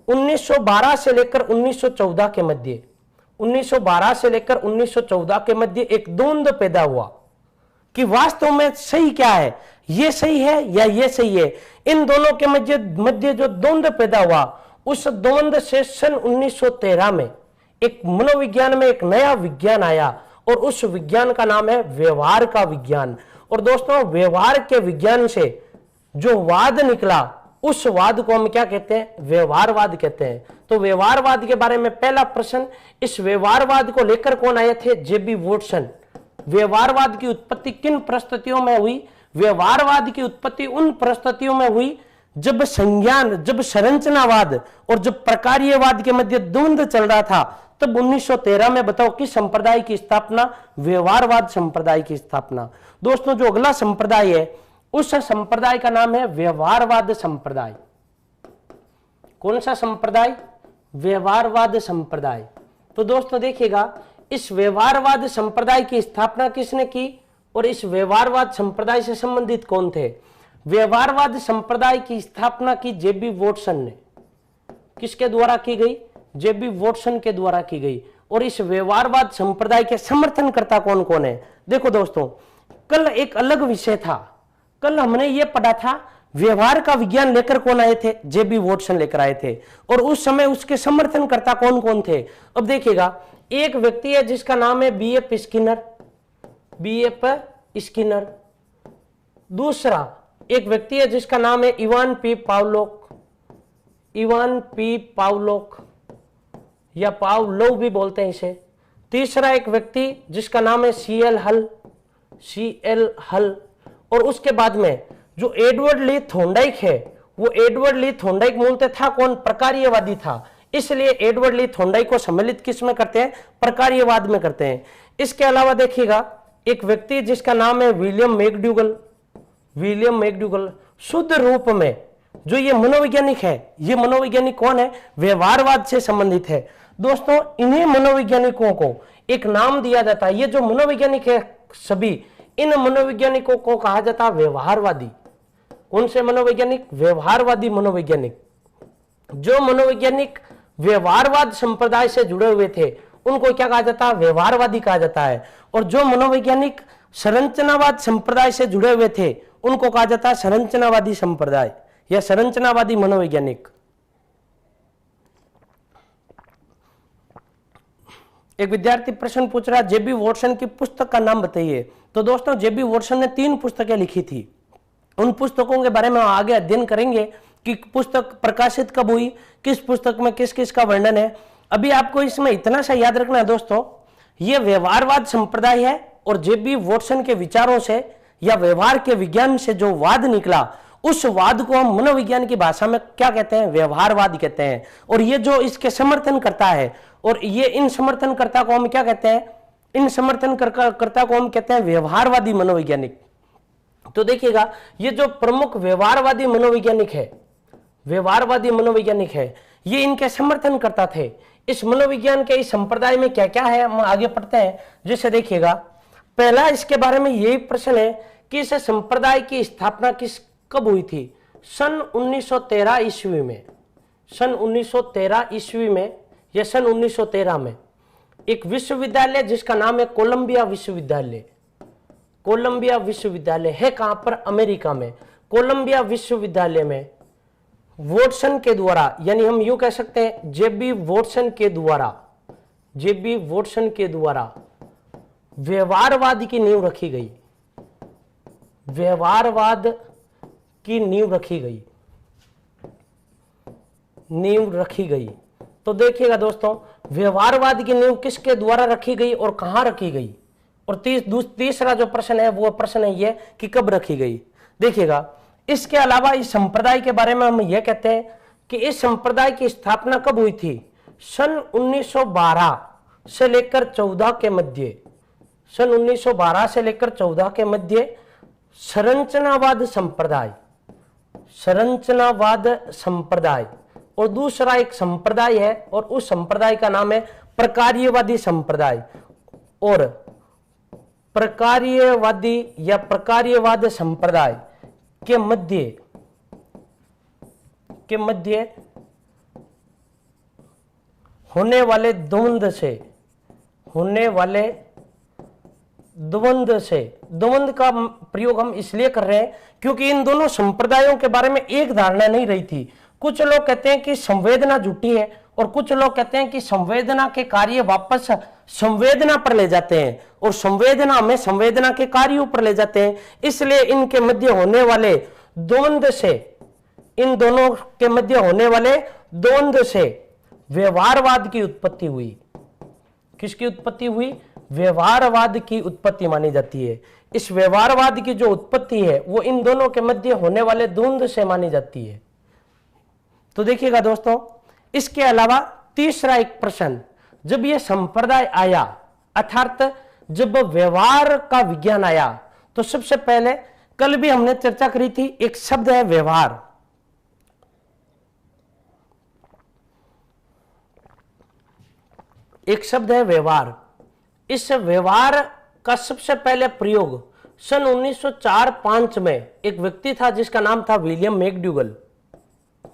1912 से लेकर 1914 के मध्य 1912 से लेकर 1914 के मध्य एक द्वंद्व पैदा हुआ कि वास्तव में सही क्या है, ये सही है या ये सही है। इन दोनों के मध्य जो द्वंद्व पैदा हुआ, उस द्वंद्व से सन 1913 में एक मनोविज्ञान में एक नया विज्ञान आया, और उस विज्ञान का नाम है व्यवहार का विज्ञान। और दोस्तों व्यवहार के विज्ञान से जो वाद निकला उस वाद को हम क्या कहते हैं? व्यवहारवाद कहते हैं। तो व्यवहारवाद के बारे में पहला प्रश्न, इस व्यवहारवाद को लेकर कौन आए थे? जेबी वॉटसन। व्यवहारवाद की उत्पत्ति किन परिस्थितियों में हुई? व्यवहारवाद की उत्पत्ति उन परिस्थितियों में हुई जब संज्ञान, जब संरचनावाद और जब प्रकार्यवाद के मध्य द्वंद्व चल रहा था। तब 1913 में बताओ किस संप्रदाय की स्थापना? व्यवहारवाद संप्रदाय की स्थापना। दोस्तों जो अगला संप्रदाय है उस संप्रदाय का नाम है व्यवहारवाद संप्रदाय। कौन सा संप्रदाय? व्यवहारवाद संप्रदाय। तो दोस्तों देखिएगा, इस व्यवहारवाद संप्रदाय की स्थापना किसने की और इस व्यवहारवाद संप्रदाय से संबंधित कौन थे? व्यवहारवाद संप्रदाय की स्थापना की जेबी वॉटसन ने। किसके द्वारा की गई? जेबी वॉटसन के द्वारा की गई। और इस व्यवहारवाद संप्रदाय के समर्थनकर्ता कौन कौन है? देखो दोस्तों, कल एक अलग विषय था। कल हमने ये पढ़ा था व्यवहार का विज्ञान लेकर कौन आए थे? जेबी वॉटसन लेकर आए थे। और उस समय उसके समर्थनकर्ता कौन कौन थे? अब देखिएगा, एक व्यक्ति है जिसका नाम है बीएफ स्किनर। BF Skinner. दूसरा एक व्यक्ति है जिसका नाम है इवान पी पावलोक। इवान पी पावलोक या पावलोव भी बोलते हैं इसे। तीसरा एक व्यक्ति जिसका नाम है सीएल हल। सीएल हल। और उसके बाद में जो एडवर्ड ली थॉर्नडाइक है, वो एडवर्ड ली थॉर्नडाइक मूलतः था कौन? प्रकार्यवादी था। इसलिए एडवर्ड ली थॉर्नडाइक को सम्मिलित किस में करते हैं? प्रकार्यवाद में करते हैं। इसके अलावा देखिएगा, एक व्यक्ति जिसका नाम है विलियम मैकडूगल। William McDougall. शुद्ध रूप में जो ये मनोवैज्ञानिक है, ये मनोवैज्ञानिक कौन है? व्यवहारवाद से संबंधित है। दोस्तों इन्हीं मनोवैज्ञानिकों को एक नाम दिया जाता है। ये जो मनोवैज्ञानिक है सभी, इन मनोवैज्ञानिकों को कहा जाता है व्यवहारवादी। कौन से मनोवैज्ञानिक? व्यवहारवादी मनोवैज्ञानिक। जो मनोवैज्ञानिक व्यवहारवाद संप्रदाय से जुड़े हुए थे उनको क्या कहा जाता है? व्यवहारवादी कहा जाता है। और जो मनोवैज्ञानिक संरचनावाद संप्रदाय से जुड़े हुए थे उनको कहा जाता है संरचनावादी संप्रदाय या संरचनावादी मनोवैज्ञानिक। एक विद्यार्थी प्रश्न पूछ रहा है, जेबी वॉटसन की पुस्तक का नाम बताइए। तो दोस्तों जेबी वॉटसन ने 3 पुस्तकें लिखी थी। उन पुस्तकों के बारे में आगे अध्ययन करेंगे कि पुस्तक प्रकाशित कब हुई, किस पुस्तक में किस किस का वर्णन है। अभी आपको इसमें इतना सा याद रखना है दोस्तों, ये व्यवहारवाद संप्रदाय है और जेबी वॉटसन के विचारों से या व्यवहार के विज्ञान से जो वाद निकला उस वाद को हम मनोविज्ञान की भाषा में क्या कहते हैं? व्यवहारवाद कहते हैं। और ये जो इसके समर्थन करता है और ये इन समर्थनकर्ता को हम क्या कहते हैं? इन समर्थनकर्ता को हम कहते हैं व्यवहारवादी मनोवैज्ञानिक। तो देखिएगा, ये जो प्रमुख व्यवहारवादी मनोवैज्ञानिक है, व्यवहारवादी मनोवैज्ञानिक है, ये इनके समर्थन करता थे। इस मनोविज्ञान के इस संप्रदाय में क्या क्या है हम आगे पढ़ते हैं। जैसे देखिएगा, पहला इसके बारे में यही प्रश्न है कि इस संप्रदाय की स्थापना कब हुई थी? सन 1913 ईस्वी में। सन 1913 ईस्वी में या सन 1913 में एक विश्वविद्यालय जिसका नाम है कोलंबिया विश्वविद्यालय। कोलंबिया विश्वविद्यालय है कहां पर? अमेरिका में। कोलंबिया विश्वविद्यालय में वॉटसन के द्वारा, यानी हम यूं कह सकते हैं जेबी वॉटसन के द्वारा, जेबी वॉटसन के द्वारा व्यवहारवाद की नींव रखी गई। व्यवहारवाद की नींव रखी गई। नींव रखी गई। तो देखिएगा दोस्तों, व्यवहारवाद की नींव किसके द्वारा रखी गई और कहां रखी गई? और तीसरा जो प्रश्न है वो प्रश्न है ये कि कब रखी गई। देखिएगा, इसके अलावा इस संप्रदाय के बारे में हम यह कहते हैं कि इस संप्रदाय की स्थापना कब हुई थी? सन 1912 से लेकर 14 के मध्य। सन 1912 से लेकर 14 के मध्य संरचनावाद संप्रदाय, संरचनावाद संप्रदाय। और दूसरा एक संप्रदाय है और उस संप्रदाय का नाम है प्रकार्यवादी संप्रदाय। और प्रकार्यवादी या प्रकार्यवाद संप्रदाय के मध्य होने वाले द्वंद्व का प्रयोग हम इसलिए कर रहे हैं क्योंकि इन दोनों संप्रदायों के बारे में एक धारणा नहीं रही थी। कुछ लोग कहते हैं कि संवेदना झूठी है और कुछ लोग कहते हैं कि संवेदना के कार्य वापस संवेदना पर ले जाते हैं और संवेदना में संवेदना के कार्यों पर ले जाते हैं। इसलिए इनके मध्य होने वाले द्वंद्व से, इन दोनों के मध्य होने वाले द्वंद्व से व्यवहारवाद की उत्पत्ति हुई। किसकी उत्पत्ति हुई? व्यवहारवाद की उत्पत्ति मानी जाती है। इस व्यवहारवाद की जो उत्पत्ति है वो इन दोनों के मध्य होने वाले द्वंद्व से मानी जाती है। तो देखिएगा दोस्तों, इसके अलावा तीसरा एक प्रश्न, जब ये संप्रदाय आया अर्थात जब व्यवहार का विज्ञान आया, तो सबसे पहले कल भी हमने चर्चा करी थी, एक शब्द है व्यवहार। एक शब्द है व्यवहार। इस व्यवहार का सबसे पहले प्रयोग सन 1904-5 में एक व्यक्ति था जिसका नाम था विलियम मैकडूगल।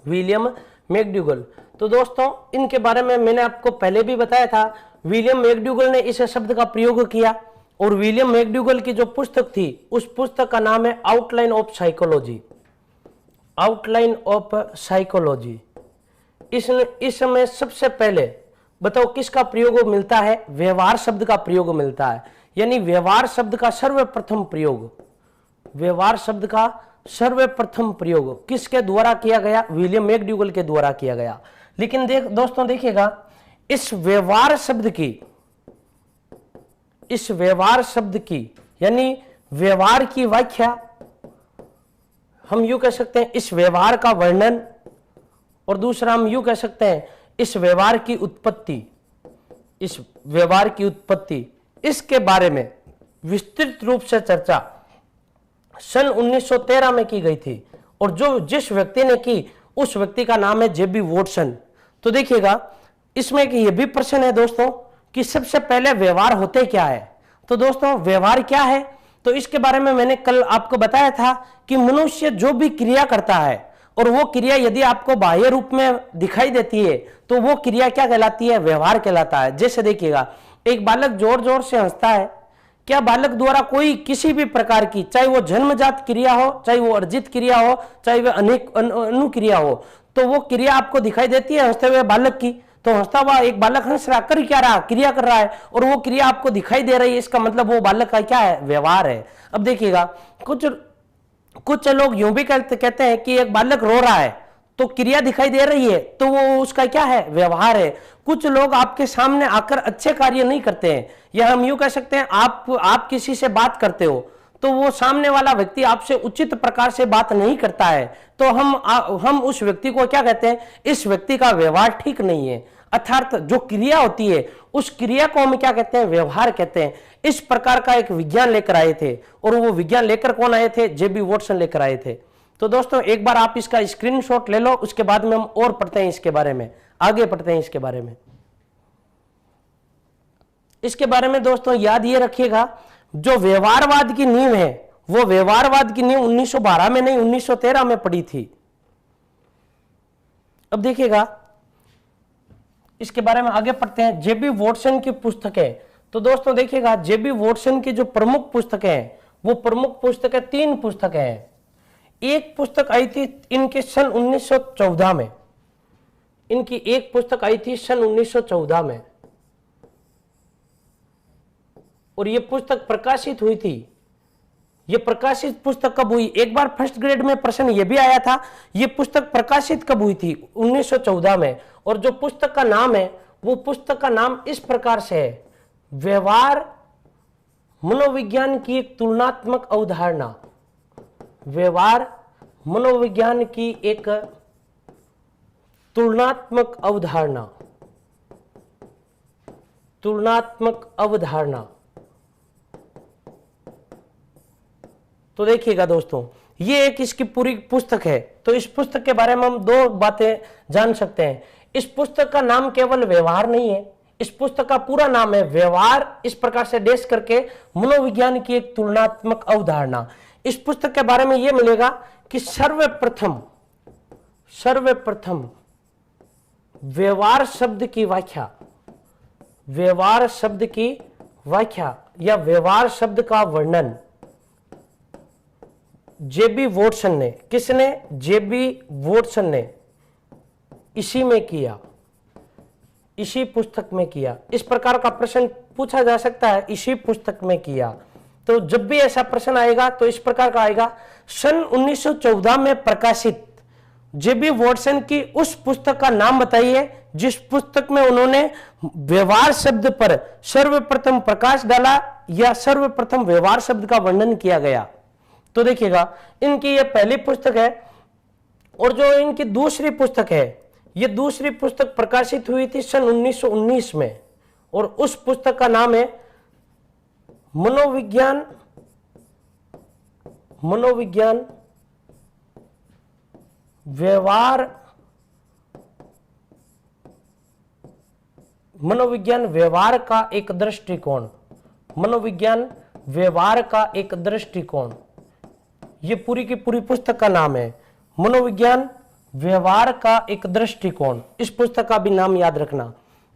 William McDougall. तो दोस्तों, इनके बारे में मैंने आपको पहले भी बताया था। विलियम मैकडूगल ने इस शब्द का प्रयोग किया और विलियम मैकडूगल की जो पुस्तक थी उस पुस्तक का नाम है outline of psychology. Outline of psychology. इसमें सबसे पहले बताओ किसका प्रयोग मिलता है? व्यवहार शब्द का प्रयोग मिलता है। यानी व्यवहार शब्द का सर्वप्रथम प्रयोग, व्यवहार शब्द का सर्वप्रथम प्रयोग किसके द्वारा किया गया? विलियम मैकडूगल के द्वारा किया गया। लेकिन दोस्तों देखिएगा, इस व्यवहार शब्द की यानी व्यवहार की व्याख्या, हम यूं कह सकते हैं इस व्यवहार का वर्णन, और दूसरा हम यूं कह सकते हैं इस व्यवहार की उत्पत्ति। इस व्यवहार की उत्पत्ति, इसके बारे में विस्तृत रूप से चर्चा सन 1913 में की गई थी और जिस व्यक्ति ने की उस व्यक्ति का नाम है जेबी वॉटसन। तो देखिएगा, इसमें यह भी प्रश्न है दोस्तों कि सबसे पहले व्यवहार होते क्या है। तो दोस्तों, व्यवहार क्या है? तो इसके बारे में मैंने कल आपको बताया था कि मनुष्य जो भी क्रिया करता है और वो क्रिया यदि आपको बाह्य रूप में दिखाई देती है तो वो क्रिया क्या कहलाती है? व्यवहार कहलाता है। जैसे देखिएगा, एक बालक जोर जोर से हंसता है, क्या बालक द्वारा कोई किसी भी प्रकार की, चाहे वो जन्मजात क्रिया हो, चाहे वो अर्जित क्रिया हो, चाहे वह अनेक अनुक्रिया हो, तो वो क्रिया आपको दिखाई देती है हंसते हुए बालक की। तो हंसता हुआ एक बालक हंस रहा, कर क्या रहा? क्रिया कर रहा है, और वो क्रिया आपको दिखाई दे रही है, इसका मतलब वो बालक का क्या है? व्यवहार है। अब देखिएगा, कुछ लोग यूं भी कहते हैं कि एक बालक रो रहा है तो क्रिया दिखाई दे रही है, तो वो उसका क्या है? व्यवहार है। कुछ लोग आपके सामने आकर अच्छे कार्य नहीं करते हैं, या हम यूं कह सकते हैं आप किसी से बात करते हो तो वो सामने वाला व्यक्ति आपसे उचित प्रकार से बात नहीं करता है, तो हम उस व्यक्ति को क्या कहते हैं? इस व्यक्ति का व्यवहार ठीक नहीं है। अर्थात जो क्रिया होती है उस क्रिया को हम क्या कहते हैं? व्यवहार कहते हैं। इस प्रकार का एक विज्ञान लेकर आए थे, और वो विज्ञान लेकर कौन आए थे? जेबी वॉटसन लेकर आए थे। तो दोस्तों, एक बार आप इसका स्क्रीनशॉट ले लो, उसके बाद में हम और पढ़ते हैं इसके बारे में, आगे पढ़ते हैं इसके बारे में। इसके बारे में दोस्तों याद ये रखिएगा, जो व्यवहारवाद की नींव है वो व्यवहारवाद की नींव 1912 में नहीं 1913 में पड़ी थी। अब देखिएगा, इसके बारे में आगे पढ़ते हैं। जेबी वॉटसन की पुस्तकें, तो दोस्तों देखिएगा, जेबी वॉटसन की जो प्रमुख पुस्तकें हैं वो प्रमुख पुस्तकें 3 पुस्तकें हैं। एक पुस्तक आई थी इनके सन 1914 में, इनकी एक पुस्तक आई थी सन 1914 में, और ये पुस्तक प्रकाशित हुई थी। ये प्रकाशित पुस्तक कब हुई? एक बार फर्स्ट ग्रेड में प्रश्न ये भी आया था, ये पुस्तक प्रकाशित कब हुई थी? 1914 में। और जो पुस्तक का नाम है वो पुस्तक का नाम इस प्रकार से है, व्यवहार मनोविज्ञान की एक तुलनात्मक अवधारणा। व्यवहार मनोविज्ञान की एक तुलनात्मक अवधारणा। तुलनात्मक अवधारणा। तो देखिएगा दोस्तों, ये एक इसकी पूरी पुस्तक है। तो इस पुस्तक के बारे में हम 2 बातें जान सकते हैं। इस पुस्तक का नाम केवल व्यवहार नहीं है, इस पुस्तक का पूरा नाम है व्यवहार, इस प्रकार से डेश करके मनोविज्ञान की एक तुलनात्मक अवधारणा। इस पुस्तक के बारे में यह मिलेगा कि सर्वप्रथम व्यवहार शब्द की व्याख्या, व्यवहार शब्द की व्याख्या या व्यवहार शब्द का वर्णन जेबी वॉटसन ने, किसने? जेबी वॉटसन ने इसी में किया, इसी पुस्तक में किया। इस प्रकार का प्रश्न पूछा जा सकता है इसी पुस्तक में किया। तो जब भी ऐसा प्रश्न आएगा तो इस प्रकार का आएगा, सन 1914 में प्रकाशित जेबी वॉटसन की उस पुस्तक का नाम बताइए जिस पुस्तक में उन्होंने व्यवहार शब्द पर सर्वप्रथम प्रकाश डाला या सर्वप्रथम व्यवहार शब्द का वर्णन किया गया। तो देखिएगा, इनकी यह पहली पुस्तक है और जो इनकी दूसरी पुस्तक है, यह दूसरी पुस्तक प्रकाशित हुई थी सन 1919 में और उस पुस्तक का नाम है मनोविज्ञान व्यवहार का एक दृष्टिकोण। मनोविज्ञान व्यवहार का एक दृष्टिकोण, ये पूरी की पूरी पुस्तक का नाम है, मनोविज्ञान व्यवहार का एक दृष्टिकोण। इस पुस्तक का भी नाम याद रखना।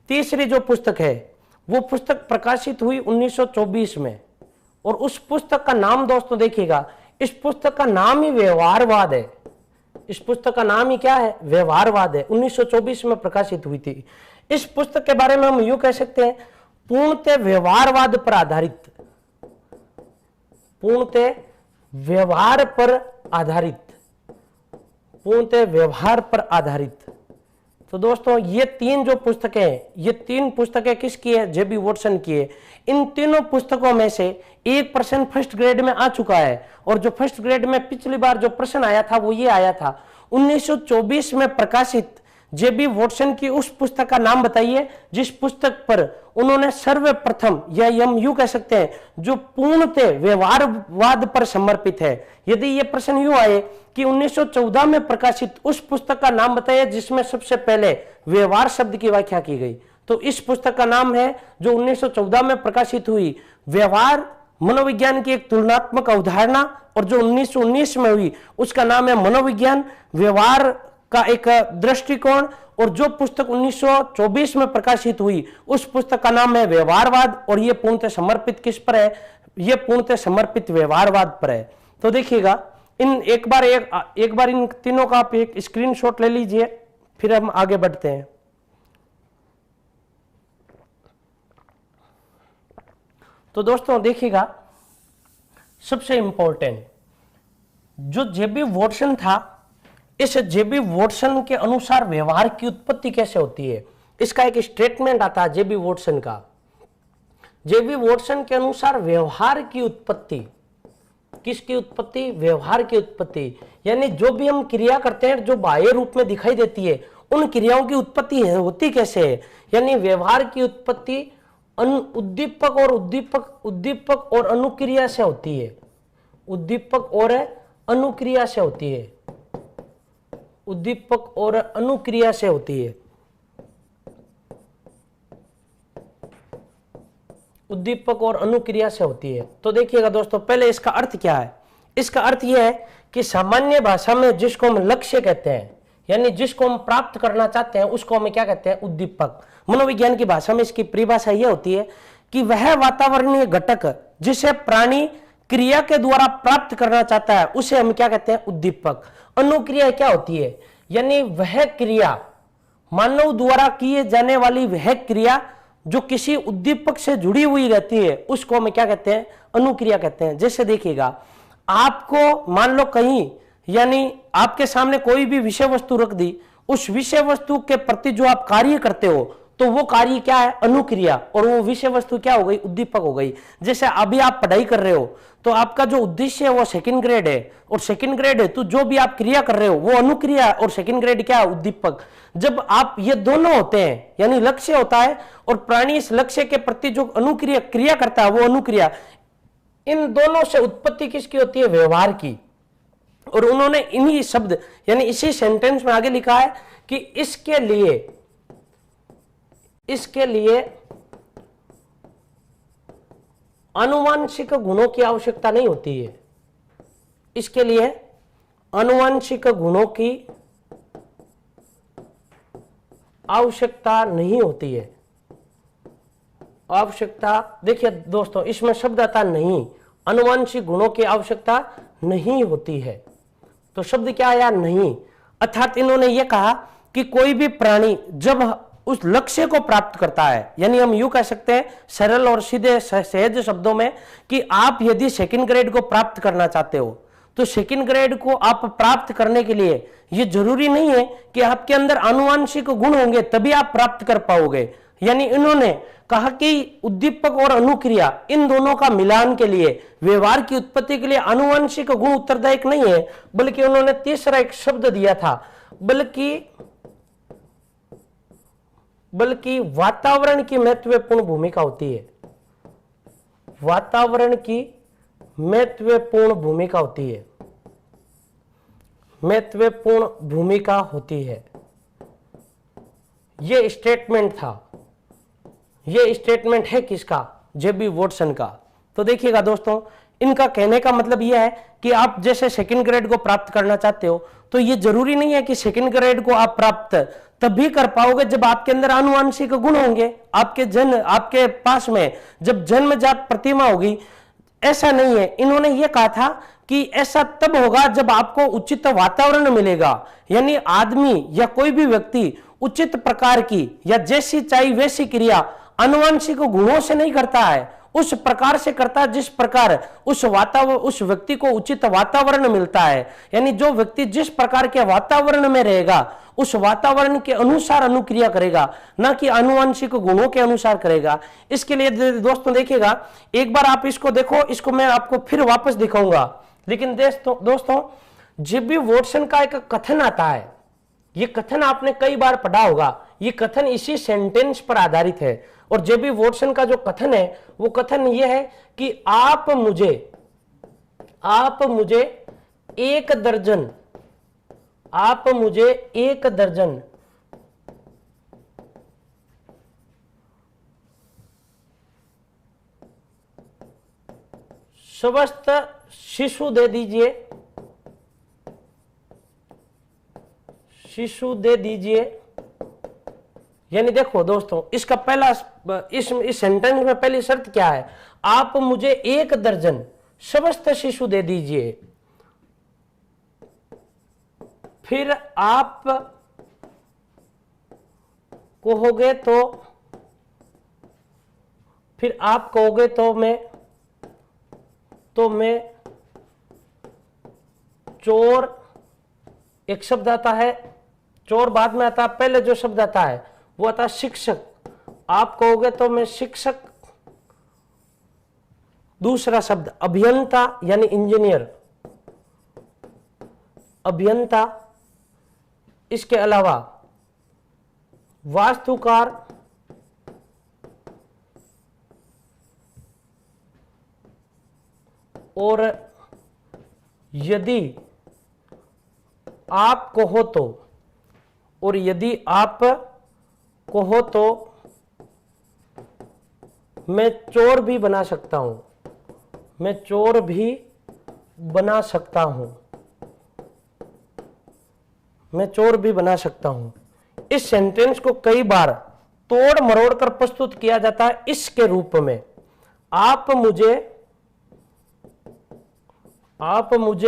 तीसरी जो पुस्तक है वो पुस्तक प्रकाशित हुई 1924 में और उस पुस्तक का नाम दोस्तों देखिएगा, इस पुस्तक का नाम ही व्यवहारवाद है। इस पुस्तक का नाम ही क्या है? व्यवहारवाद है। 1924 में प्रकाशित हुई थी। इस पुस्तक के बारे में हम यूं कह सकते हैं, पूर्णतः व्यवहारवाद पर आधारित, पूर्णतः व्यवहार पर आधारित, पूर्णतः व्यवहार पर आधारित। तो दोस्तों ये तीन जो पुस्तकें, ये तीन पुस्तकें किसकी है? जेबी वॉटसन की है। इन तीनों पुस्तकों में से एक प्रश्न फर्स्ट ग्रेड में आ चुका है और जो फर्स्ट ग्रेड में पिछली बार जो प्रश्न आया था वो ये आया था, 1924 में प्रकाशित जेबी वॉटसन की उस पुस्तक का नाम बताइए जिस पुस्तक पर उन्होंने सर्वप्रथम, या हम यूं कह सकते हैं जो पूर्णतः व्यवहारवाद पर समर्पित है। यदि ये प्रश्न यूं आए कि 1914 में प्रकाशित उस पुस्तक का नाम बताइए जिसमें सबसे पहले व्यवहार शब्द की व्याख्या की गई, तो इस पुस्तक का नाम है जो 1914 में प्रकाशित हुई, व्यवहार मनोविज्ञान की एक तुलनात्मक अवधारणा, और जो 1919 में हुई उसका नाम है मनोविज्ञान व्यवहार का एक दृष्टिकोण, और जो पुस्तक 1924 में प्रकाशित हुई उस पुस्तक का नाम है व्यवहारवाद, और यह पूर्णतः समर्पित किस पर है? यह पूर्णतः समर्पित व्यवहारवाद पर है। तो देखिएगा, इन एक बार इन तीनों का आप एक स्क्रीनशॉट ले लीजिए, फिर हम आगे बढ़ते हैं। तो दोस्तों देखिएगा, सबसे इंपॉर्टेंट जो जेबी वॉटसन था, इस जेबी वॉटसन के अनुसार व्यवहार की उत्पत्ति कैसे होती है, इसका एक स्टेटमेंट आता है जेबी वॉटसन का। जेबी वॉटसन के अनुसार व्यवहार की उत्पत्ति, किसकी उत्पत्ति? व्यवहार की उत्पत्ति, यानी जो भी हम क्रिया करते हैं जो बाह्य रूप में दिखाई देती है, उन क्रियाओं की उत्पत्ति होती कैसे है? यानी व्यवहार की उत्पत्ति उद्दीपक और अनुक्रिया से होती है। उद्दीपक और अनुक्रिया से होती है। उद्दीपक और अनुक्रिया से होती है। उद्दीपक और अनुक्रिया से होती है। तो देखिएगा दोस्तों, पहले इसका अर्थ क्या है? इसका अर्थ यह है कि सामान्य भाषा में जिसको हम लक्ष्य कहते हैं, यानी जिसको हम प्राप्त करना चाहते हैं, उसको हम क्या कहते हैं? उद्दीपक। मनोविज्ञान की भाषा में इसकी परिभाषा यह होती है कि वह वातावरणीय घटक जिसे प्राणी क्रिया के द्वारा प्राप्त करना चाहता है उसे हम क्या कहते हैं? उद्दीपक। अनुक्रिया क्या होती है? यानी वह क्रिया, मानव द्वारा किए जाने वाली वह क्रिया जो किसी उद्दीपक से जुड़ी हुई रहती है उसको हम क्या कहते हैं? अनुक्रिया कहते हैं। जैसे देखिएगा, आपको मान लो कहीं, यानी आपके सामने कोई भी विषय वस्तु रख दी, उस विषय वस्तु के प्रति जो आप कार्य करते हो तो वो कार्य क्या है? अनुक्रिया, और वो विषय वस्तु क्या हो गई? उद्दीपक हो गई। जैसे अभी आप पढ़ाई कर रहे हो तो आपका जो उद्देश्य है वो सेकंड ग्रेड है, और सेकंड ग्रेड है तो जो भी आप क्रिया कर रहे हो वो अनुक्रिया, और सेकंड ग्रेड क्या है? उद्दीपक। जब आप ये दोनों होते हैं, यानी लक्ष्य होता है और प्राणी इस लक्ष्य के प्रति जो अनुक्रिया क्रिया करता है वो अनुक्रिया, इन दोनों से उत्पत्ति किसकी होती है? व्यवहार की। और उन्होंने इन्हीं शब्द, यानी इसी सेंटेंस में आगे लिखा है कि इसके लिए आनुवंशिक गुणों की आवश्यकता नहीं होती है। इसके लिए आनुवंशिक गुणों की आवश्यकता नहीं होती है। आवश्यकता, देखिए दोस्तों, इसमें शब्द आता नहीं, आनुवंशिक गुणों की आवश्यकता नहीं होती है। तो शब्द क्या आया? नहीं। अर्थात इन्होंने यह कहा कि कोई भी प्राणी जब उस लक्ष्य को प्राप्त करता है। यानी हम यूं कह सकते हैं सरल और सीधे सहज शब्दों में कि आप यदि सेकंड ग्रेड को प्राप्त करना चाहते हो तो सेकंड ग्रेड को आप प्राप्त करने के लिए यह जरूरी नहीं है कि आपके अंदर आनुवांशिक गुण होंगे तभी आप प्राप्त कर पाओगे। यानी इन्होंने कहा कि उद्दीपक और अनुक्रिया इन दोनों का मिलान के लिए, व्यवहार की उत्पत्ति के लिए आनुवांशिक गुण उत्तरदायक नहीं है, बल्कि उन्होंने तीसरा एक शब्द दिया था, बल्कि वातावरण की महत्वपूर्ण भूमिका होती है। वातावरण की महत्वपूर्ण भूमिका होती है, महत्वपूर्ण भूमिका होती है। यह स्टेटमेंट था, यह स्टेटमेंट है किसका? जेबी वॉटसन का। तो देखिएगा दोस्तों, इनका कहने का मतलब यह है कि आप जैसे सेकंड ग्रेड को प्राप्त करना चाहते हो तो यह जरूरी नहीं है कि सेकंड ग्रेड को आप प्राप्त तभी कर पाओगे जब आपके अंदर आनुवांशिक गुण होंगे, आपके पास में जब जन्मजात प्रतिमा होगी। ऐसा नहीं है। इन्होंने यह कहा था कि ऐसा तब होगा जब आपको उचित वातावरण मिलेगा। यानी आदमी या कोई भी व्यक्ति उचित प्रकार की या जैसी चाहिए वैसी क्रिया आनुवांशिक गुणों से नहीं करता है, उस प्रकार से करता है जिस प्रकार उस व्यक्ति को उचित वातावरण मिलता है। यानी जो व्यक्ति जिस प्रकार के वातावरण में रहेगा उस वातावरण के अनुसार अनुक्रिया करेगा, ना कि आनुवांशिक गुणों के अनुसार करेगा। इसके लिए दोस्तों देखिएगा, एक बार आप इसको देखो, इसको मैं आपको फिर वापस दिखाऊंगा। लेकिन दोस्तों जेबी वॉटसन का एक कथन आता है, यह कथन आपने कई बार पढ़ा होगा। यह कथन इसी सेंटेंस पर आधारित है। और जेबी वॉटसन का जो कथन है वो कथन यह है कि आप मुझे एक दर्जन स्वस्थ शिशु दे दीजिए। यानी देखो दोस्तों, इसका पहला इस सेंटेंस में पहली शर्त क्या है? आप मुझे एक दर्जन स्वस्थ शिशु दे दीजिए। फिर आप कहोगे तो मैं चोर, एक शब्द आता है, चोर बाद में आता है, पहले जो शब्द आता है वो आता है शिक्षक। आप कहोगे तो मैं शिक्षक। दूसरा शब्द अभियंता यानी इंजीनियर, अभियंता। इसके अलावा वास्तुकार, और यदि आप कहो तो मैं चोर भी बना सकता हूं। इस सेंटेंस को कई बार तोड़ मरोड़ कर प्रस्तुत किया जाता है इसके रूप में, आप मुझे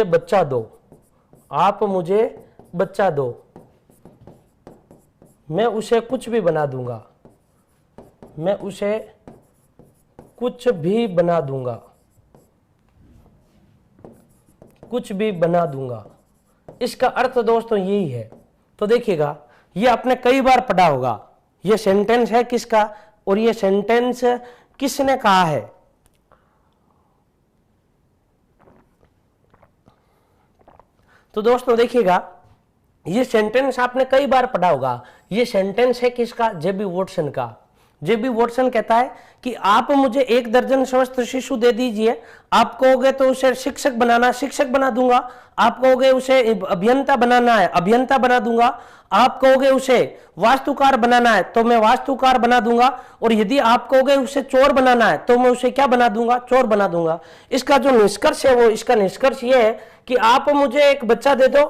बच्चा दो, मैं उसे कुछ भी बना दूंगा। इसका अर्थ दोस्तों यही है। तो देखिएगा, ये आपने कई बार पढ़ा होगा। ये सेंटेंस है किसका और ये सेंटेंस किसने कहा है? तो दोस्तों देखिएगा, ये सेंटेंस आपने कई बार पढ़ा होगा। ये सेंटेंस है किसका? जेबी वॉटसन का। जेबी वॉटसन कहता है कि आप मुझे एक दर्जन स्वस्थ शिशु दे दीजिए। आप कहोगे तो उसे शिक्षक बना दूंगा। आप कहोगे उसे अभियंता बनाना है, अभियंता बना दूंगा। आप कहोगे उसे वास्तुकार बनाना है तो मैं वास्तुकार बना दूंगा। और यदि आप कहोगे उसे चोर बनाना है तो मैं उसे क्या बना दूंगा? चोर बना दूंगा। इसका जो निष्कर्ष है इसका निष्कर्ष ये है कि आप मुझे एक बच्चा दे दो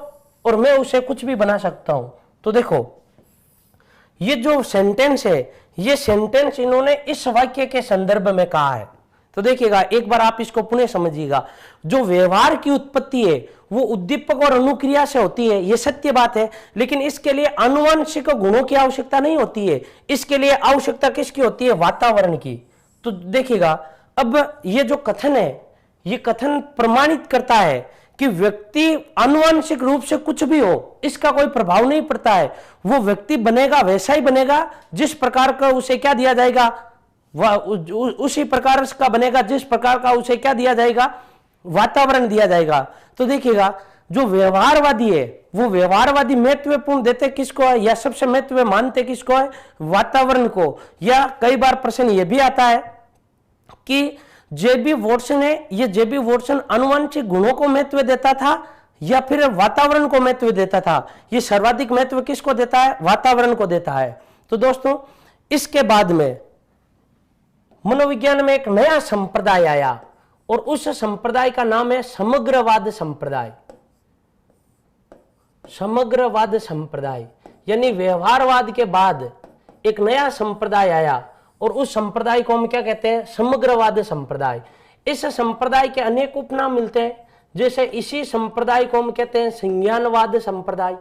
और मैं उसे कुछ भी बना सकता हूं। तो देखो, ये जो सेंटेंस है, ये सेंटेंस इन्होंने इस वाक्य के संदर्भ में कहा है। तो देखिएगा, एक बार आप इसको पुनः समझिएगा। जो व्यवहार की उत्पत्ति है वो उद्दीपक और अनुक्रिया से होती है, ये सत्य बात है, लेकिन इसके लिए आनुवंशिक गुणों की आवश्यकता नहीं होती है। इसके लिए आवश्यकता किसकी होती है? वातावरण की। तो देखिएगा, अब ये जो कथन है, ये कथन प्रमाणित करता है कि व्यक्ति आनुवंशिक रूप से कुछ भी हो, इसका कोई प्रभाव नहीं पड़ता है। वो व्यक्ति बनेगा वैसा ही बनेगा जिस प्रकार का उसे क्या दिया जाएगा, वह उसी प्रकार का बनेगा जिस प्रकार का उसे क्या दिया जाएगा, वातावरण दिया जाएगा। तो देखिएगा, जो व्यवहारवादी है वो व्यवहारवादी महत्वपूर्ण देते किसको है, या सबसे महत्व मानते किसको है? वातावरण को। या कई बार प्रश्न यह भी आता है कि जेबी वॉटसन है, ये जेबी वॉटसन आनुवंशिक गुणों को महत्व देता था या फिर वातावरण को महत्व देता था? ये सर्वाधिक महत्व किसको देता है? वातावरण को देता है। तो दोस्तों, इसके बाद में मनोविज्ञान में एक नया संप्रदाय आया और उस संप्रदाय का नाम है समग्रवाद संप्रदाय। समग्रवाद संप्रदाय यानी व्यवहारवाद के बाद एक नया संप्रदाय आया और उस संप्रदाय को हम क्या कहते हैं? समग्रवाद संप्रदाय। इस संप्रदाय के अनेक उपनाम मिलते हैं, जैसे इसी संप्रदाय को हम कहते हैं संज्ञानवाद संप्रदाय,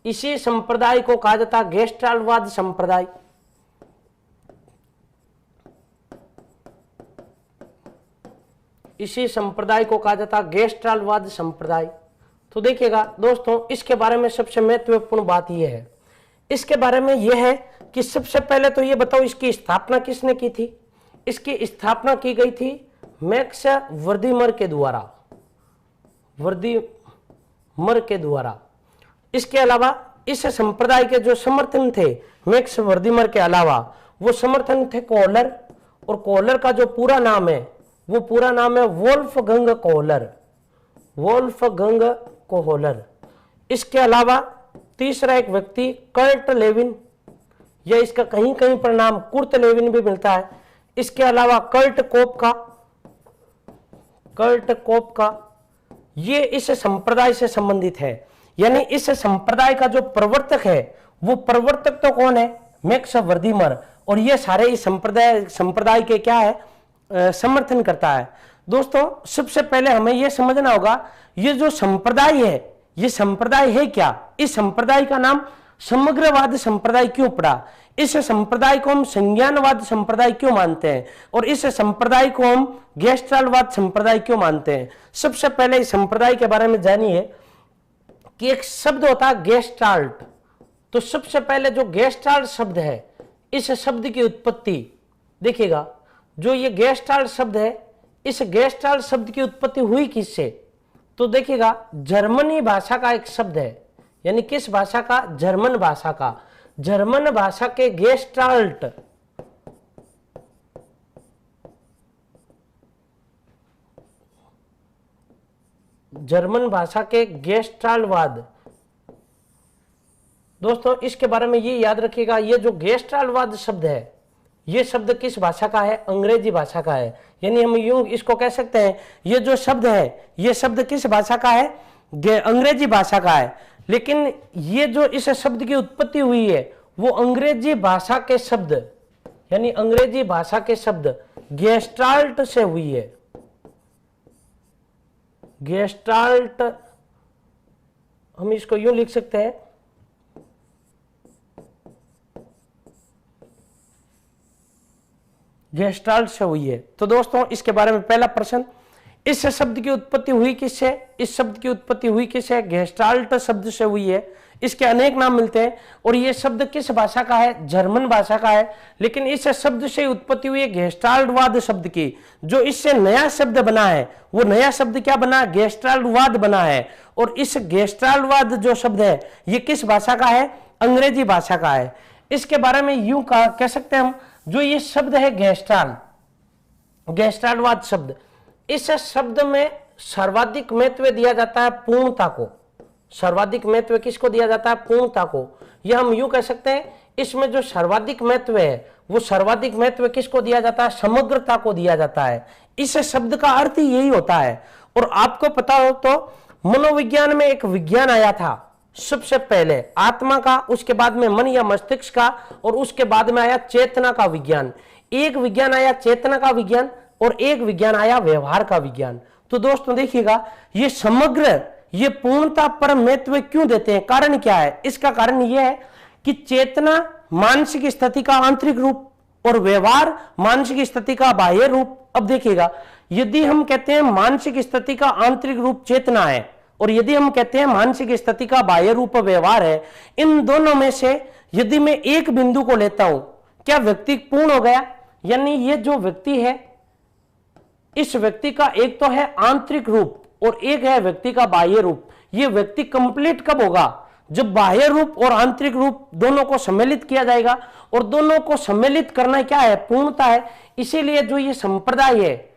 इसी संप्रदाय को कहा जाता है गेस्टाल्टवाद संप्रदाय, इसी संप्रदाय को कहा जाता है गेस्टाल्टवाद संप्रदाय। तो देखिएगा दोस्तों, इसके बारे में सबसे महत्वपूर्ण बात यह है, इसके बारे में यह है कि सबसे पहले तो ये बताओ इसकी स्थापना किसने की थी? इसकी स्थापना की गई थी मैक्स वर्दीमर के द्वारा, वर्दीमर के द्वारा। इसके अलावा इस संप्रदाय के जो समर्थन थे मैक्स वर्दीमर के अलावा, वो समर्थन थे कोहलर, और कोहलर का जो पूरा नाम है वो पूरा नाम है वोल्फगंग कोहलर, वोल्फगंग कोहलर। इसके अलावा तीसरा एक व्यक्ति कर्ट लेविन, या इसका कहीं कहीं पर नाम कुर्ट लेविन भी मिलता है। इसके अलावा कर्ट कोपका, ये इस संप्रदाय से संबंधित है। यानी इस संप्रदाय का जो प्रवर्तक है वो प्रवर्तक तो कौन है? मैक्स वर्दीमर। और ये सारे इस संप्रदाय के क्या है? समर्थन करता है। दोस्तों, सबसे पहले हमें यह समझना होगा ये जो संप्रदाय है, ये संप्रदाय है क्या? इस संप्रदाय का नाम समग्रवाद संप्रदाय क्यों पड़ा? इस संप्रदाय को हम संज्ञानवाद संप्रदाय क्यों मानते हैं? और इस संप्रदाय को हम गेस्टाल्टवाद संप्रदाय क्यों मानते हैं? सबसे पहले इस संप्रदाय के बारे में जानिए कि एक शब्द होता है गेस्टाल्ट। तो सबसे पहले जो गेस्टाल्ट शब्द है, इस शब्द की उत्पत्ति देखिएगा, जो ये गेस्टाल्ट शब्द है, इस गेस्टाल्ट शब्द की उत्पत्ति हुई किससे? तो देखिएगा, जर्मनी भाषा का एक शब्द है। यानी किस भाषा का? जर्मन भाषा का। जर्मन भाषा के गेस्टाल्ट, जर्मन भाषा के गेस्टाल्टवाद। दोस्तों, इसके बारे में ये याद रखिएगा, ये जो गेस्टाल्टवाद शब्द है, ये शब्द किस भाषा का है? अंग्रेजी भाषा का है। यानी हम यूं इसको कह सकते हैं, ये जो शब्द है, ये शब्द किस भाषा का है? अंग्रेजी भाषा का है। लेकिन ये जो इस शब्द की उत्पत्ति हुई है वो अंग्रेजी भाषा के शब्द, यानी अंग्रेजी भाषा के शब्द गेस्टाल्ट से हुई है। गेस्टाल्ट, हम इसको यूं लिख सकते हैं, गेस्टाल्ट से हुई है। तो दोस्तों, इसके बारे में पहला प्रश्न, इस शब्द की उत्पत्ति हुई किससे? इस शब्द की उत्पत्ति हुई किससे? गेस्टाल्ट शब्द से हुई है। इसके अनेक नाम मिलते हैं और ये शब्द किस भाषा का है? जर्मन भाषा का है। लेकिन इस शब्द से उत्पत्ति हुई है गेस्टाल्टवाद शब्द की। जो इससे नया शब्द बना है वो नया शब्द क्या बना? गेस्टाल्टवाद बना है। और इस गेस्टाल्टवाद जो शब्द है ये किस भाषा का है? अंग्रेजी भाषा का है। इसके बारे में यूं कह सकते हैं हम, जो ये शब्द है गेस्टाल्टवाद शब्द, इस शब्द में सर्वाधिक महत्व दिया जाता है पूर्णता को। सर्वाधिक महत्व किसको दिया जाता है? पूर्णता को। यह हम यूं कह सकते हैं, इसमें जो सर्वाधिक महत्व है वो सर्वाधिक महत्व किसको दिया जाता है? समग्रता को दिया जाता है। इस शब्द का अर्थ ही यही होता है। और आपको पता हो तो मनोविज्ञान में एक विज्ञान आया था सबसे पहले, आत्मा का, उसके बाद में मन या मस्तिष्क का, और उसके बाद में आया चेतना का विज्ञान। एक विज्ञान आया चेतना का विज्ञान, और एक विज्ञान आया व्यवहार का विज्ञान। तो दोस्तों देखिएगा, ये समग्र, ये पूर्णता पर महत्व क्यों देते हैं, कारण क्या है? इसका कारण यह है कि चेतना मानसिक स्थिति का आंतरिक रूप और व्यवहार मानसिक स्थिति का बाह्य रूप। अब देखिएगा, यदि हम कहते हैं मानसिक स्थिति का आंतरिक रूप चेतना है और यदि हम कहते हैं मानसिक स्थिति का बाह्य रूप व्यवहार है, इन दोनों में से यदि मैं एक बिंदु को लेता हूं, क्या व्यक्ति पूर्ण हो गया? यानी ये जो व्यक्ति है, इस व्यक्ति का एक तो है आंतरिक रूप और एक है व्यक्ति का बाह्य रूप। ये व्यक्ति कंप्लीट कब होगा? जब बाह्य रूप और आंतरिक रूप दोनों को सम्मिलित किया जाएगा, और दोनों को सम्मिलित करना क्या है? पूर्णता है। इसीलिए जो ये संप्रदाय है,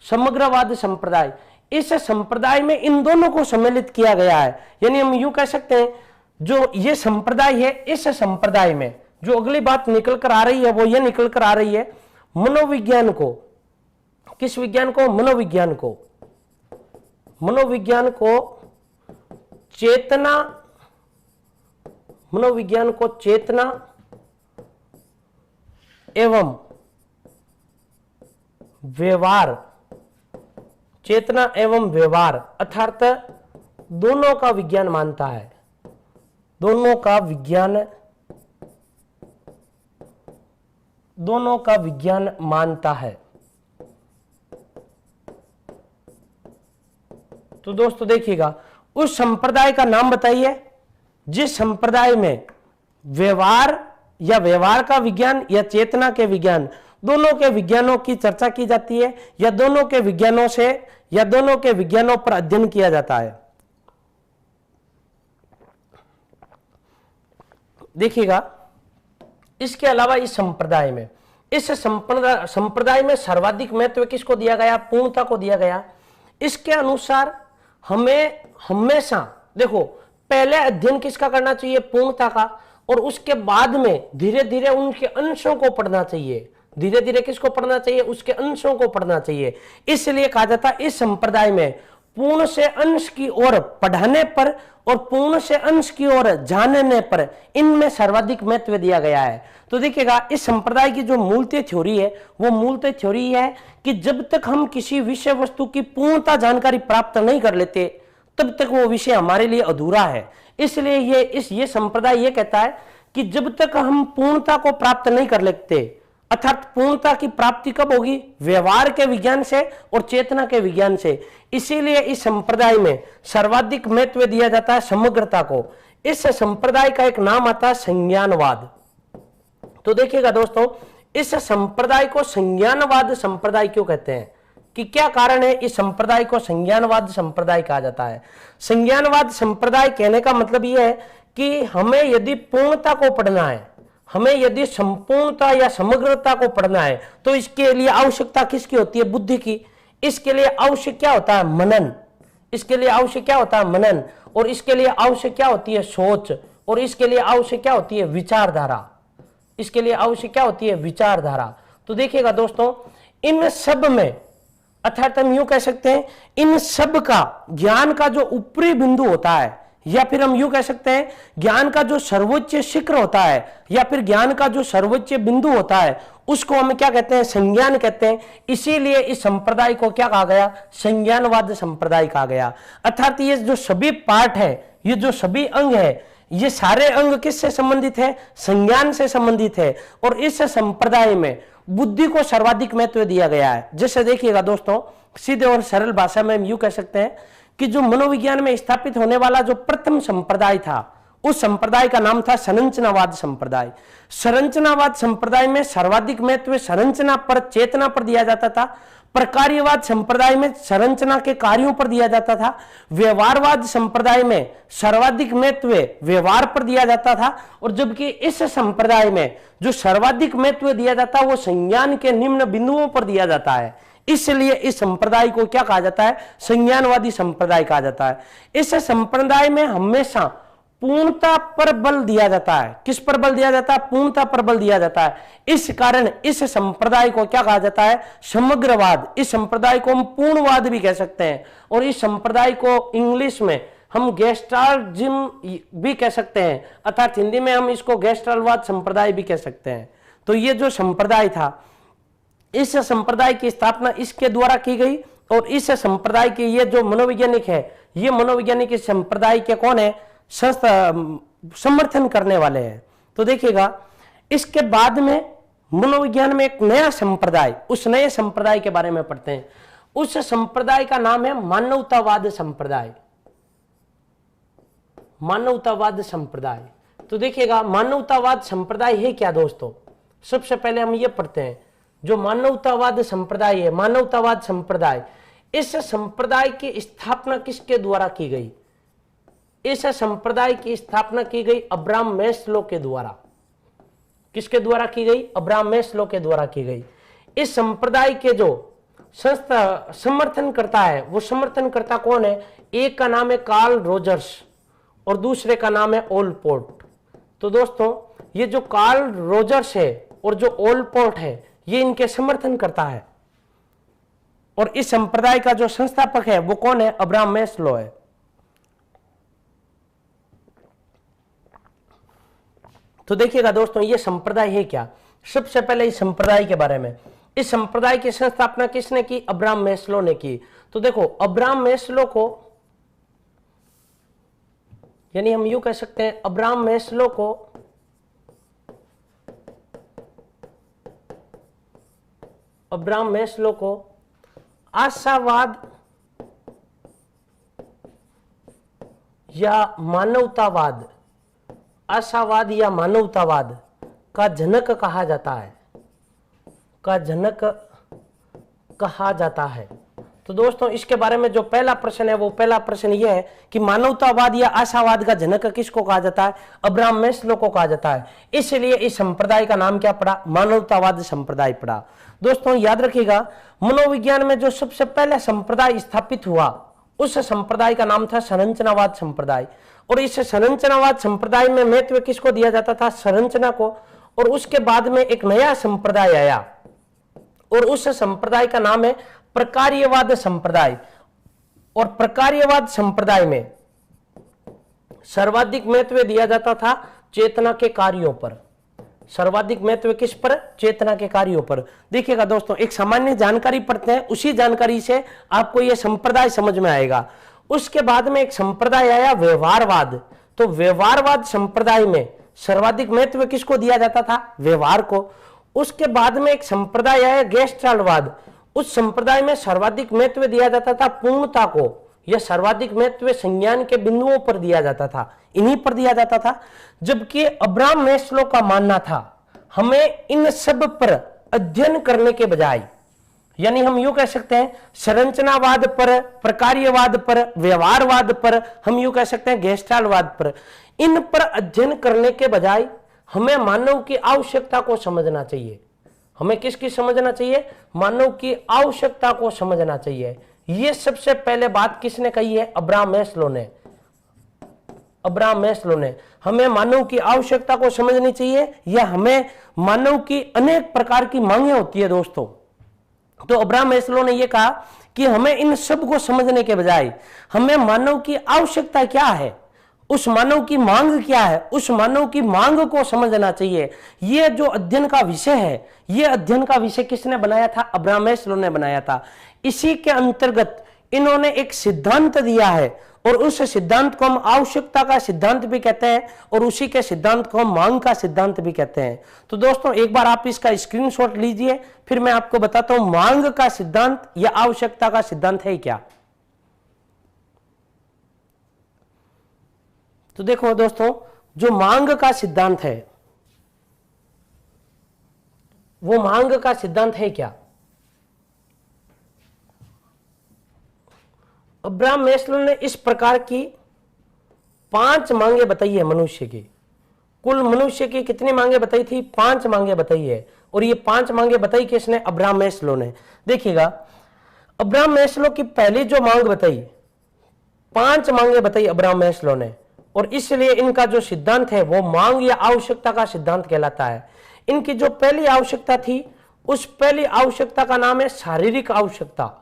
समग्रवाद संप्रदाय, इस संप्रदाय में इन दोनों को सम्मिलित किया गया है। यानी हम यूं कह सकते हैं, जो ये संप्रदाय है, इस संप्रदाय में जो अगली बात निकल कर आ रही है वो ये निकल कर आ रही है, मनोविज्ञान को, किस विज्ञान को? मनोविज्ञान को। मनोविज्ञान को चेतना, मनोविज्ञान को चेतना एवं व्यवहार, चेतना एवं व्यवहार अर्थात दोनों का विज्ञान मानता है। दोनों का विज्ञान, दोनों का विज्ञान मानता है। तो दोस्तों देखिएगा, उस संप्रदाय का नाम बताइए जिस संप्रदाय में व्यवहार या व्यवहार का विज्ञान या चेतना के विज्ञान, दोनों के विज्ञानों की चर्चा की जाती है, या दोनों के विज्ञानों से, या दोनों के विज्ञानों पर अध्ययन किया जाता है। देखिएगा, इसके अलावा इस संप्रदाय में, इस संप्रदाय में सर्वाधिक महत्व किसको दिया गया? पूर्णता को दिया गया। इसके अनुसार हमें हमेशा, देखो, पहले अध्ययन किसका करना चाहिए? पूर्णता का, और उसके बाद में धीरे धीरे उनके अंशों को पढ़ना चाहिए। धीरे धीरे किसको पढ़ना चाहिए? उसके अंशों को पढ़ना चाहिए। इसलिए कहा जाता है इस संप्रदाय में पूर्ण से अंश की ओर पढ़ने पर और पूर्ण से अंश की ओर जानने पर, इनमें सर्वाधिक महत्व दिया गया है। तो देखिएगा, इस संप्रदाय की जो मूलतः थ्योरी है, वो मूलतः थ्योरी है कि जब तक हम किसी विषय वस्तु की पूर्णता जानकारी प्राप्त नहीं कर लेते, तब तक वो विषय हमारे लिए अधूरा है। इसलिए ये संप्रदाय ये कहता है कि जब तक हम पूर्णता को प्राप्त नहीं कर लेते, अर्थात पूर्णता की प्राप्ति कब होगी? व्यवहार के विज्ञान से और चेतना के विज्ञान से। इसीलिए इस संप्रदाय में सर्वाधिक महत्व दिया जाता है समग्रता को। इस संप्रदाय का एक नाम आता है संज्ञानवाद। तो देखिएगा दोस्तों, इस संप्रदाय को संज्ञानवाद संप्रदाय क्यों कहते हैं, कि क्या कारण है इस संप्रदाय को संज्ञानवाद संप्रदाय कहा जाता है? संज्ञानवाद संप्रदाय कहने का मतलब यह है कि हमें यदि पूर्णता को पढ़ना है, हमें यदि संपूर्णता या समग्रता को पढ़ना है, तो इसके लिए आवश्यकता किसकी होती है? बुद्धि की। इसके लिए आवश्यक क्या होता है? मनन। इसके लिए आवश्यक क्या होता है? मनन। और इसके लिए आवश्यक क्या होती है? सोच। और इसके लिए आवश्यक क्या होती है? विचारधारा। इसके लिए आवश्यक क्या होती है? विचारधारा। तो देखिएगा दोस्तों, इन सब में, अर्थात हम यूं कह सकते हैं, इन सब का ज्ञान का जो ऊपरी बिंदु होता है, या फिर हम यूं कह सकते हैं ज्ञान का जो सर्वोच्च शिखर होता है, या फिर ज्ञान का जो सर्वोच्च बिंदु होता है, उसको हम क्या कहते हैं? संज्ञान कहते हैं। इसीलिए इस संप्रदाय को क्या कहा गया? संज्ञानवाद संप्रदाय कहा गया। अर्थात ये जो सभी पार्ट है, ये जो सभी अंग है, ये सारे अंग किससे संबंधित है? संज्ञान से संबंधित है। और इस संप्रदाय में बुद्धि को सर्वाधिक महत्व दिया गया है। जैसे देखिएगा दोस्तों, सीधे और सरल भाषा में हम यूं कह सकते हैं कि जो मनोविज्ञान में स्थापित होने वाला जो प्रथम संप्रदाय था, उस संप्रदाय का नाम था संरचनावाद संप्रदाय। संरचनावाद संप्रदाय में सर्वाधिक महत्व संरचना पर, चेतना पर दिया जाता था। प्रकार्यवाद संप्रदाय में संरचना के कार्यों पर दिया जाता था। व्यवहारवाद संप्रदाय में सर्वाधिक महत्व व्यवहार पर दिया जाता था। और जबकि इस संप्रदाय में जो सर्वाधिक महत्व दिया जाता है वो संज्ञान के निम्न बिंदुओं पर दिया जाता है। इसलिए इस संप्रदाय को क्या कहा जाता है? संज्ञानवादी संप्रदाय कहा जाता है। इस संप्रदाय में हमेशा पूर्णता पर बल दिया जाता है। किस पर बल दिया जाता है? पूर्णता पर बल दिया जाता है। इस कारण इस संप्रदाय को क्या कहा जाता है? समग्रवाद। इस संप्रदाय को हम पूर्णवाद भी कह सकते हैं। और इस संप्रदाय को इंग्लिश में हम गेस्टाल्टजिम भी कह सकते हैं, अर्थात हिंदी में हम इसको गेस्टाल्टवाद संप्रदाय भी कह सकते हैं। तो ये जो संप्रदाय था, इस संप्रदाय की स्थापना इसके द्वारा की गई और इस संप्रदाय के ये जो मनोवैज्ञानिक है, ये मनोवैज्ञानिक इस संप्रदाय के कौन है, समर्थन करने वाले हैं। तो देखिएगा इसके बाद में मनोविज्ञान में एक नया संप्रदाय, उस नए संप्रदाय के बारे में पढ़ते हैं। उस संप्रदाय का नाम है मानवतावाद संप्रदाय। मानवतावाद संप्रदाय। तो देखिएगा मानवतावाद संप्रदाय है क्या दोस्तों, सबसे पहले हम ये पढ़ते हैं। जो मानवतावाद संप्रदाय है, मानवतावाद संप्रदाय, इस संप्रदाय की स्थापना किसके द्वारा की गई? इस संप्रदाय की स्थापना की गई अब्राहम मैस्लो के द्वारा। किसके द्वारा की गई? अब्राहम मैस्लो के द्वारा की गई। इस संप्रदाय के जो संस्था समर्थन करता है, वो समर्थन करता कौन है? एक का नाम है कार्ल रोजर्स और दूसरे का नाम है ओलपोर्ट। तो दोस्तों ये जो कार्ल रोजर्स है और जो ओलपोर्ट है, ये इनके समर्थन करता है। और इस संप्रदाय का जो संस्थापक है वो कौन है? अब्राहम मैस्लो है। तो देखिएगा दोस्तों ये संप्रदाय है क्या। सबसे पहले इस संप्रदाय के बारे में, इस संप्रदाय की संस्थापना किसने की? अब्राहम मैस्लो ने की। तो देखो अब्राहम मैस्लो को, यानी हम यूं कह सकते हैं अब्राहम मैस्लो को आशावाद या मानवतावाद, आशावाद या मानवतावाद का जनक कहा जाता है, का जनक कहा जाता है। तो दोस्तों इसके बारे में जो पहला प्रश्न है, वो पहला प्रश्न यह है कि मानवतावाद या आशावाद का जनक किसको कहा जाता है? अब्राहम मैस्लो को कहा जाता है। इसलिए इस संप्रदाय का नाम क्या पड़ा? मानवतावाद संप्रदाय पड़ा। दोस्तों याद रखिएगा मनोविज्ञान में जो सबसे पहला संप्रदाय स्थापित हुआ, उस संप्रदाय का नाम था संरचनावाद संप्रदाय। और इस संरचनावाद संप्रदाय में महत्व किसको दिया जाता था? संरचना को। और उसके बाद में एक नया संप्रदाय आया और उस संप्रदाय का नाम है प्रकार्यवाद संप्रदाय। और प्रकार्यवाद संप्रदाय में सर्वाधिक महत्व दिया जाता था चेतना के कार्यों पर। सर्वाधिक महत्व किस पर? चेतना के कार्यों पर। देखिएगा दोस्तों एक सामान्य जानकारी पढ़ते हैं, उसी जानकारी से आपको यह संप्रदाय समझ में आएगा। उसके बाद में एक संप्रदाय आया व्यवहारवाद। तो व्यवहारवाद संप्रदाय में सर्वाधिक महत्व किसको दिया जाता था? व्यवहार को। उसके बाद में एक संप्रदाय आया गेस्टाल्टवाद। उस संप्रदाय में सर्वाधिक महत्व दिया जाता था पूर्णता को, यह सर्वाधिक महत्व संज्ञान के बिंदुओं पर दिया जाता था, इन्हीं पर दिया जाता था। जबकि अब्राहम मैस्लो का मानना था हमें इन सब पर अध्ययन करने के बजाय, यानी हम यूं कह सकते हैं संरचनावाद पर, प्रकार्यवाद पर, व्यवहारवाद पर, हम यूं कह सकते हैं गेस्टाल्टवाद पर, इन पर अध्ययन करने के बजाय हमें मानव की आवश्यकता को समझना चाहिए। हमें किसकी समझना चाहिए? मानव की आवश्यकता को समझना चाहिए। यह सबसे पहले बात किसने कही है? अब्राहम मैस्लो ने। अब्राहम मैस्लो ने हमें मानव की आवश्यकता को समझनी चाहिए, या हमें मानव की अनेक प्रकार की मांगे होती है दोस्तों। तो अब्राहम मैस्लो ने यह कहा कि हमें इन सब को समझने के बजाय हमें मानव की आवश्यकता क्या है, उस मानव की मांग क्या है, उस मानव की मांग को समझना चाहिए। यह जो अध्ययन का विषय है, यह अध्ययन का विषय किसने बनाया था? अब्राहम मैस्लो ने बनाया था। इसी के अंतर्गत इन्होंने एक सिद्धांत दिया है और उस सिद्धांत को हम आवश्यकता का सिद्धांत भी कहते हैं और उसी के सिद्धांत को हम मांग का सिद्धांत भी कहते हैं। तो दोस्तों एक बार आप इसका स्क्रीनशॉट लीजिए, फिर मैं आपको बताता हूं मांग का सिद्धांत या आवश्यकता का सिद्धांत है क्या। तो देखो दोस्तों जो मांग का सिद्धांत है, वो मांग का सिद्धांत है क्या? अब्राहम मैस्लो ने इस प्रकार की 5 मांगे बताई है मनुष्य की। कुल मनुष्य की कितनी मांगे बताई थी? 5 मांगे बताई है। और ये 5 मांगे बताई किसने? अब्राहम मैस्लो ने। देखिएगा अब्राहम मैस्लो की पहली जो मांग बताई, 5 मांगे बताई अब्राहम मैस्लो ने, और इसलिए इनका जो सिद्धांत है वो मांग या आवश्यकता का सिद्धांत कहलाता है। इनकी जो पहली आवश्यकता थी, उस पहली आवश्यकता का नाम है शारीरिक आवश्यकता,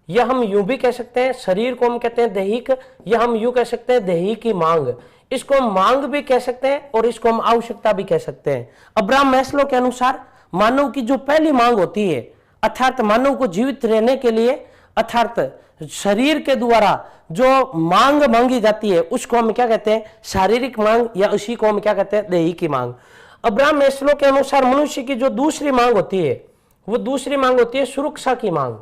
या हम यूं भी कह सकते हैं शरीर को हम कहते हैं दैहिक, या हम यूं कह सकते हैं दैहिकी मांग। इसको हम मांग भी कह सकते हैं और इसको हम आवश्यकता भी कह सकते हैं। अब्राहम मैस्लो के अनुसार मानव की जो पहली मांग होती है अर्थात मानव को जीवित रहने के लिए अर्थात शरीर के द्वारा जो मांग मांगी जाती है उसको हम क्या कहते हैं, शारीरिक मांग, या उसी को हम क्या कहते हैं, दैहिक मांग। अब्राहम मैस्लो के अनुसार मनुष्य की जो दूसरी मांग होती है वो दूसरी मांग होती है सुरक्षा की मांग।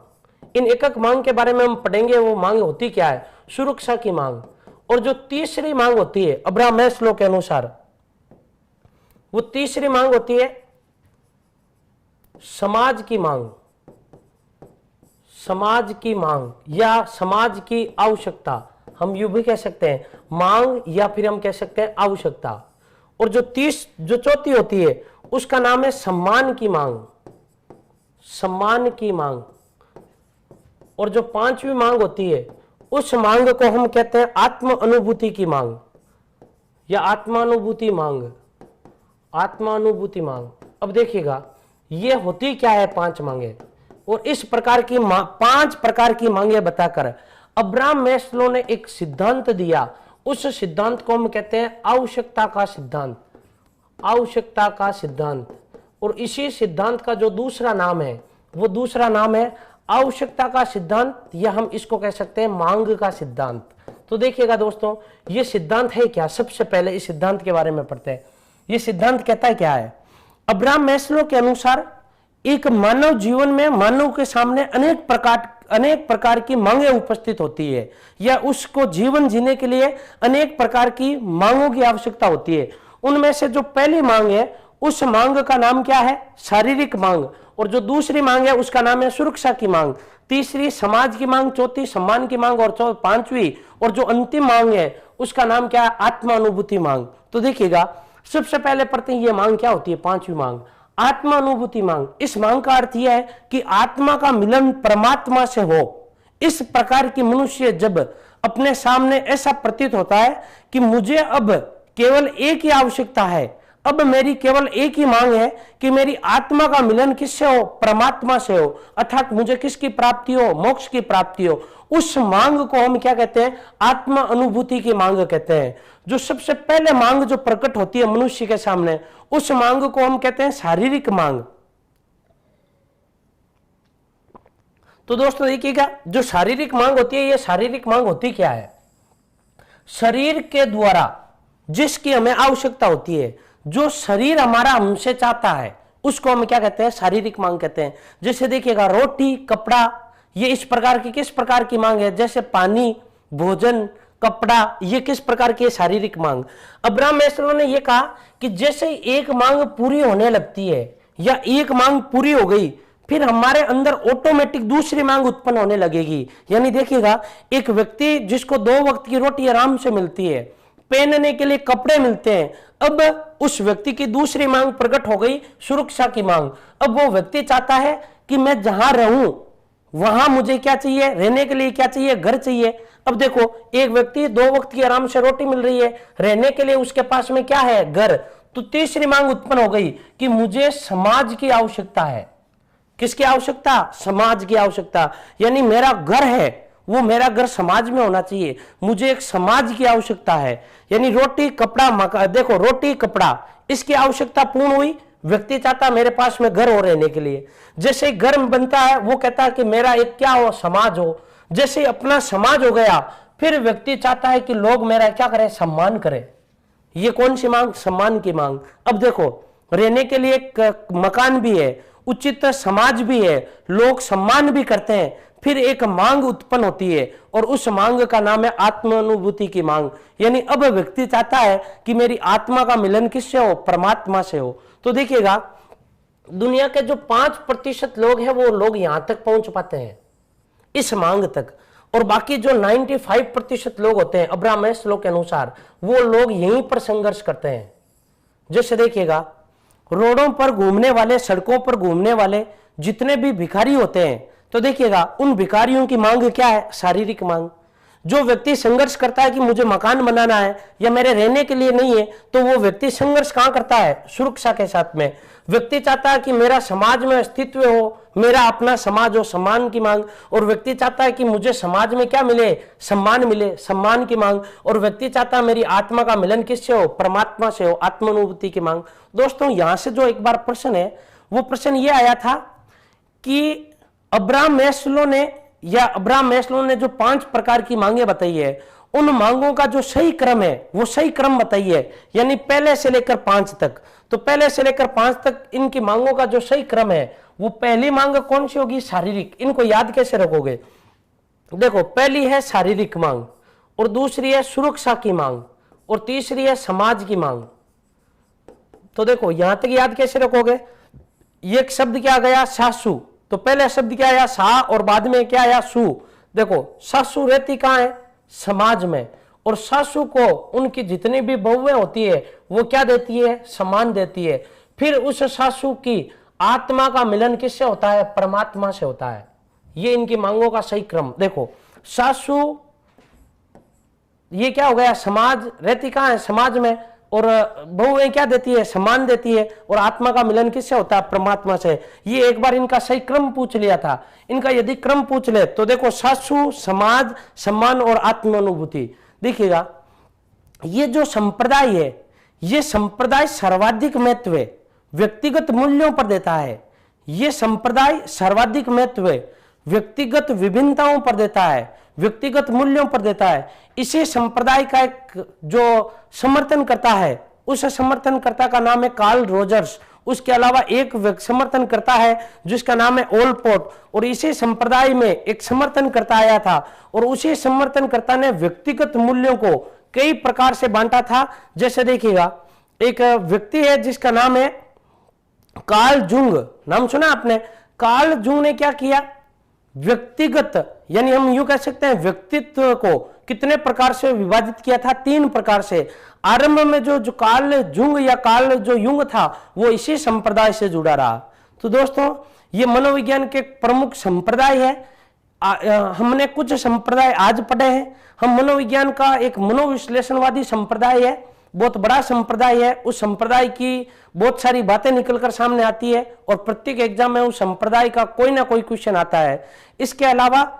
इन एक मांग के बारे में हम पढ़ेंगे, वो मांग होती क्या है, सुरक्षा की मांग। और जो तीसरी मांग होती है अब्राहम मैस्लो के अनुसार, वो तीसरी मांग होती है समाज की मांग, समाज की मांग या समाज की आवश्यकता। हम यूं भी कह सकते हैं मांग, या फिर हम कह सकते हैं आवश्यकता। और जो चौथी होती है उसका नाम है सम्मान की मांग, सम्मान की मांग। और जो पांचवी मांग होती है उस मांग को हम कहते हैं आत्म अनुभूति की मांग, या आत्मानुभूति मांग, आत्मानुभूति मांग। अब देखिएगा ये होती क्या है, पांच मांगे। और इस प्रकार की पांच प्रकार की मांगे बताकर अब्राहम मैस्लो ने एक सिद्धांत दिया। उस सिद्धांत को हम कहते हैं आवश्यकता का सिद्धांत, आवश्यकता का सिद्धांत। और इसी सिद्धांत का जो दूसरा नाम है वो दूसरा नाम है आवश्यकता का सिद्धांत, या हम इसको कह सकते हैं मांग का सिद्धांत। तो देखिएगा दोस्तों ये सिद्धांत है क्या, सबसे पहले इस सिद्धांत के बारे में पढ़ते हैं। ये सिद्धांत कहता है क्या है, अब्राहम मैस्लो के अनुसार एक मानव जीवन में मानव के सामने अनेक प्रकार की मांगें उपस्थित होती है, या उसको जीवन जीने के लिए अनेक प्रकार की मांगों की आवश्यकता होती है। उनमें से जो पहली मांग है उस मांग का नाम क्या है, शारीरिक मांग। और जो दूसरी मांग है उसका नाम है सुरक्षा की मांग, तीसरी समाज की मांग, चौथी सम्मान की मांग, और पांचवी और जो अंतिम मांग है उसका नाम क्या है, आत्मानुभूति मांग। तो देखिएगा सबसे पहले पढ़ते हैं ये मांग क्या होती है, पांचवी मांग, आत्मानुभूति मांग। इस मांग का अर्थ यह है कि आत्मा का मिलन परमात्मा से हो। इस प्रकार की मनुष्य जब अपने सामने ऐसा प्रतीत होता है कि मुझे अब केवल एक ही आवश्यकता है, अब मेरी केवल एक ही मांग है कि मेरी आत्मा का मिलन किससे हो, परमात्मा से हो, अर्थात मुझे किसकी प्राप्ति हो, मोक्ष की प्राप्ति हो। उस मांग को हम क्या कहते हैं, आत्मा अनुभूति की मांग कहते हैं। जो सबसे पहले मांग जो प्रकट होती है मनुष्य के सामने उस मांग को हम कहते हैं शारीरिक मांग। तो दोस्तों देखिएगा जो शारीरिक मांग होती है, ये शारीरिक मांग होती क्या है, शरीर के द्वारा जिसकी हमें आवश्यकता होती है, जो शरीर हमारा हमसे चाहता है उसको हम क्या कहते हैं, शारीरिक मांग कहते हैं। जैसे देखिएगा रोटी, कपड़ा, ये इस प्रकार की किस प्रकार की मांग है, जैसे पानी, भोजन, कपड़ा, ये किस प्रकार की शारीरिक मांग। अब्राहम मैस्लो ने यह कहा कि जैसे एक मांग पूरी होने लगती है या एक मांग पूरी हो गई फिर हमारे अंदर ऑटोमेटिक दूसरी मांग उत्पन्न होने लगेगी। यानी देखिएगा एक व्यक्ति जिसको 2 वक्त की रोटी आराम से मिलती है, पहनने के लिए कपड़े मिलते हैं, अब उस व्यक्ति की दूसरी मांग प्रकट हो गई, सुरक्षा की मांग। अब वो व्यक्ति चाहता है कि मैं जहां रहूं वहां मुझे क्या चाहिए, रहने के लिए क्या चाहिए, घर चाहिए। अब देखो एक व्यक्ति 2 वक्त की आराम से रोटी मिल रही है, रहने के लिए उसके पास में क्या है, घर। तो तीसरी मांग उत्पन्न हो गई कि मुझे समाज की आवश्यकता है। किसकी आवश्यकता, समाज की आवश्यकता। यानी मेरा घर है वो मेरा घर समाज में होना चाहिए, मुझे एक समाज की आवश्यकता है। यानी रोटी, कपड़ा, मकान, देखो रोटी, कपड़ा, इसकी आवश्यकता पूर्ण हुई, व्यक्ति चाहता मेरे पास में घर हो रहने के लिए। जैसे घर बनता है वो कहता है कि मेरा एक क्या हो, समाज हो। जैसे अपना समाज हो गया फिर व्यक्ति चाहता है कि लोग मेरा क्या करें, सम्मान करें। ये कौन सी मांग, सम्मान की मांग। अब देखो रहने के लिए एक मकान भी है, उचित समाज भी है, लोग सम्मान भी करते हैं, फिर एक मांग उत्पन्न होती है और उस मांग का नाम है आत्मानुभूति की मांग। यानी अब व्यक्ति चाहता है कि मेरी आत्मा का मिलन किससे हो, परमात्मा से हो। तो देखिएगा दुनिया के जो 5% लोग हैं वो लोग यहां तक पहुंच पाते हैं, इस मांग तक, और बाकी जो 95% लोग होते हैं अब्राहम मैस्लो के अनुसार वो लोग यहीं पर संघर्ष करते हैं। जैसे देखिएगा रोडों पर घूमने वाले, सड़कों पर घूमने वाले जितने भी भिखारी होते हैं, तो देखिएगा उन भिखारियों की मांग क्या है, शारीरिक मांग। जो व्यक्ति संघर्ष करता है कि मुझे मकान बनाना है या मेरे रहने के लिए नहीं है, तो वो व्यक्ति संघर्ष कहां करता है, सुरक्षा के साथ में। व्यक्ति चाहता है कि मेरा समाज में अस्तित्व हो, मेरा अपना समाज हो, सम्मान की मांग। और व्यक्ति चाहता है कि मुझे समाज में क्या मिले, सम्मान मिले, सम्मान की मांग। और व्यक्ति चाहता है मेरी आत्मा का मिलन किससे हो, परमात्मा से हो, आत्मानुभूति की मांग। दोस्तों यहां से जो एक बार प्रश्न है वो प्रश्न ये आया था कि अब्राहम मैस्लो ने जो 5 प्रकार की मांगे बताई है, उन मांगों का जो सही क्रम है वो सही क्रम बताइए, यानी पहले से लेकर 5 तक। तो पहले से लेकर 5 तक इनकी मांगों का जो सही क्रम है, वो पहली मांग कौन सी होगी? शारीरिक। इनको याद कैसे रखोगे? देखो, पहली है शारीरिक मांग, और दूसरी है सुरक्षा की मांग, और तीसरी है समाज की मांग। तो देखो यहां तक याद कैसे रखोगे? एक शब्द क्या गया? सासू। तो पहले शब्द क्या आया? सा, और बाद में क्या आया? सु। देखो, सासू रहती कहां है? समाज में। और सासू को उनकी जितनी भी बहुएं होती है वो क्या देती है? सम्मान देती है। फिर उस सासू की आत्मा का मिलन किससे होता है? परमात्मा से होता है। ये इनकी मांगों का सही क्रम। देखो, सासू, ये क्या हो गया? समाज, रहती कहां है? समाज में। और बहुएं क्या देती है? सम्मान देती है। और आत्मा का मिलन किससे होता है? परमात्मा से। ये एक बार इनका सही क्रम पूछ लिया था। इनका यदि क्रम पूछ ले तो देखो, सासू, समाज, सम्मान और आत्मानुभूति। देखिएगा, ये जो संप्रदाय है, ये संप्रदाय सर्वाधिक महत्व व्यक्तिगत मूल्यों पर देता है। ये संप्रदाय सर्वाधिक महत्व व्यक्तिगत विभिन्नताओं पर देता है, व्यक्तिगत मूल्यों पर देता है। इसे संप्रदाय का एक जो समर्थन करता है, उस समर्थनकर्ता का नाम है कार्ल रोजर्स। उसके अलावा एक समर्थन करता है जिसका नाम है ओलपोर्ट। और इसी संप्रदाय में एक समर्थन करता आया था, और उसी समर्थनकर्ता ने व्यक्तिगत मूल्यों को कई प्रकार से बांटा था। जैसे देखिएगा, एक व्यक्ति है जिसका नाम है कार्ल जुंग। नाम सुना आपने? कार्ल जुंग ने क्या किया? व्यक्तिगत, यानी हम यूं कह सकते हैं व्यक्तित्व को कितने प्रकार से विभाजित किया था? 3 प्रकार से। आरंभ में जो कार्ल जुंग या कार्ल जो युंग था, वो इसी संप्रदाय से जुड़ा रहा। तो दोस्तों, ये मनोविज्ञान के प्रमुख संप्रदाय है। हमने कुछ संप्रदाय आज पढ़े हैं। हम मनोविज्ञान का एक मनोविश्लेषणवादी संप्रदाय है, बहुत बड़ा संप्रदाय है। उस संप्रदाय की बहुत सारी बातें निकलकर सामने आती है, और प्रत्येक एग्जाम में उस संप्रदाय का कोई ना कोई क्वेश्चन आता है। इसके अलावा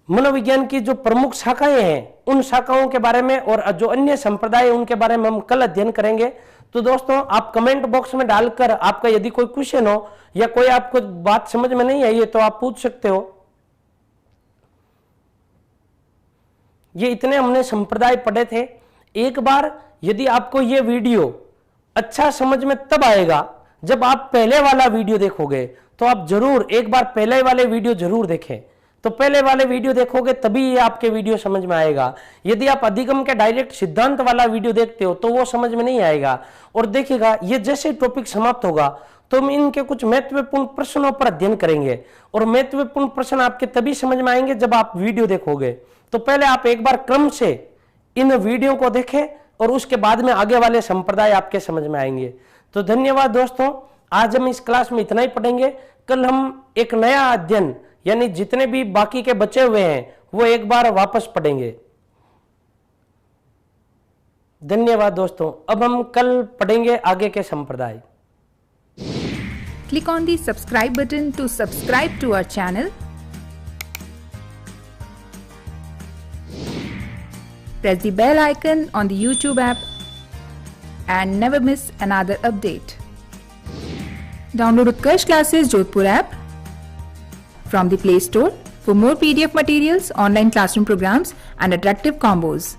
मनोविज्ञान की जो प्रमुख शाखाएं हैं, उन शाखाओं के बारे में और जो अन्य संप्रदाय है उनके बारे में हम कल अध्ययन करेंगे। तो दोस्तों, आप कमेंट बॉक्स में डालकर आपका यदि कोई क्वेश्चन हो या कोई आपको बात समझ में नहीं आई है तो आप पूछ सकते हो। ये इतने हमने संप्रदाय पढ़े थे। एक बार यदि आपको ये वीडियो अच्छा समझ में तब आएगा जब आप पहले वाला वीडियो देखोगे। तो आप जरूर एक बार पहले वाले वीडियो जरूर देखें। तो पहले वाले वीडियो देखोगे तभी ये आपके वीडियो समझ में आएगा। यदि आप अधिगम के डायरेक्ट सिद्धांत वाला वीडियो देखते हो तो वो समझ में नहीं आएगा। और देखिएगा, ये जैसे टॉपिक समाप्त होगा तो हम इनके कुछ महत्वपूर्ण प्रश्नों पर अध्ययन करेंगे, और महत्वपूर्ण प्रश्न आपके तभी समझ में आएंगे जब आप वीडियो देखोगे। तो पहले आप एक बार क्रम से इन वीडियो को देखें, और उसके बाद में आगे वाले संप्रदाय आपके समझ में आएंगे। तो धन्यवाद दोस्तों, आज हम इस क्लास में इतना ही पढ़ेंगे। कल हम एक नया अध्ययन, यानी जितने भी बाकी के बचे हुए हैं वो एक बार वापस पढ़ेंगे। धन्यवाद दोस्तों। अब हम कल पढ़ेंगे आगे के संप्रदाय। Click on the subscribe button to subscribe to our channel. Press the bell icon on the YouTube app and never miss another update. Download Utkarsh Classes Jodhpur app from the Play Store for more PDF materials, online classroom programs and attractive combos.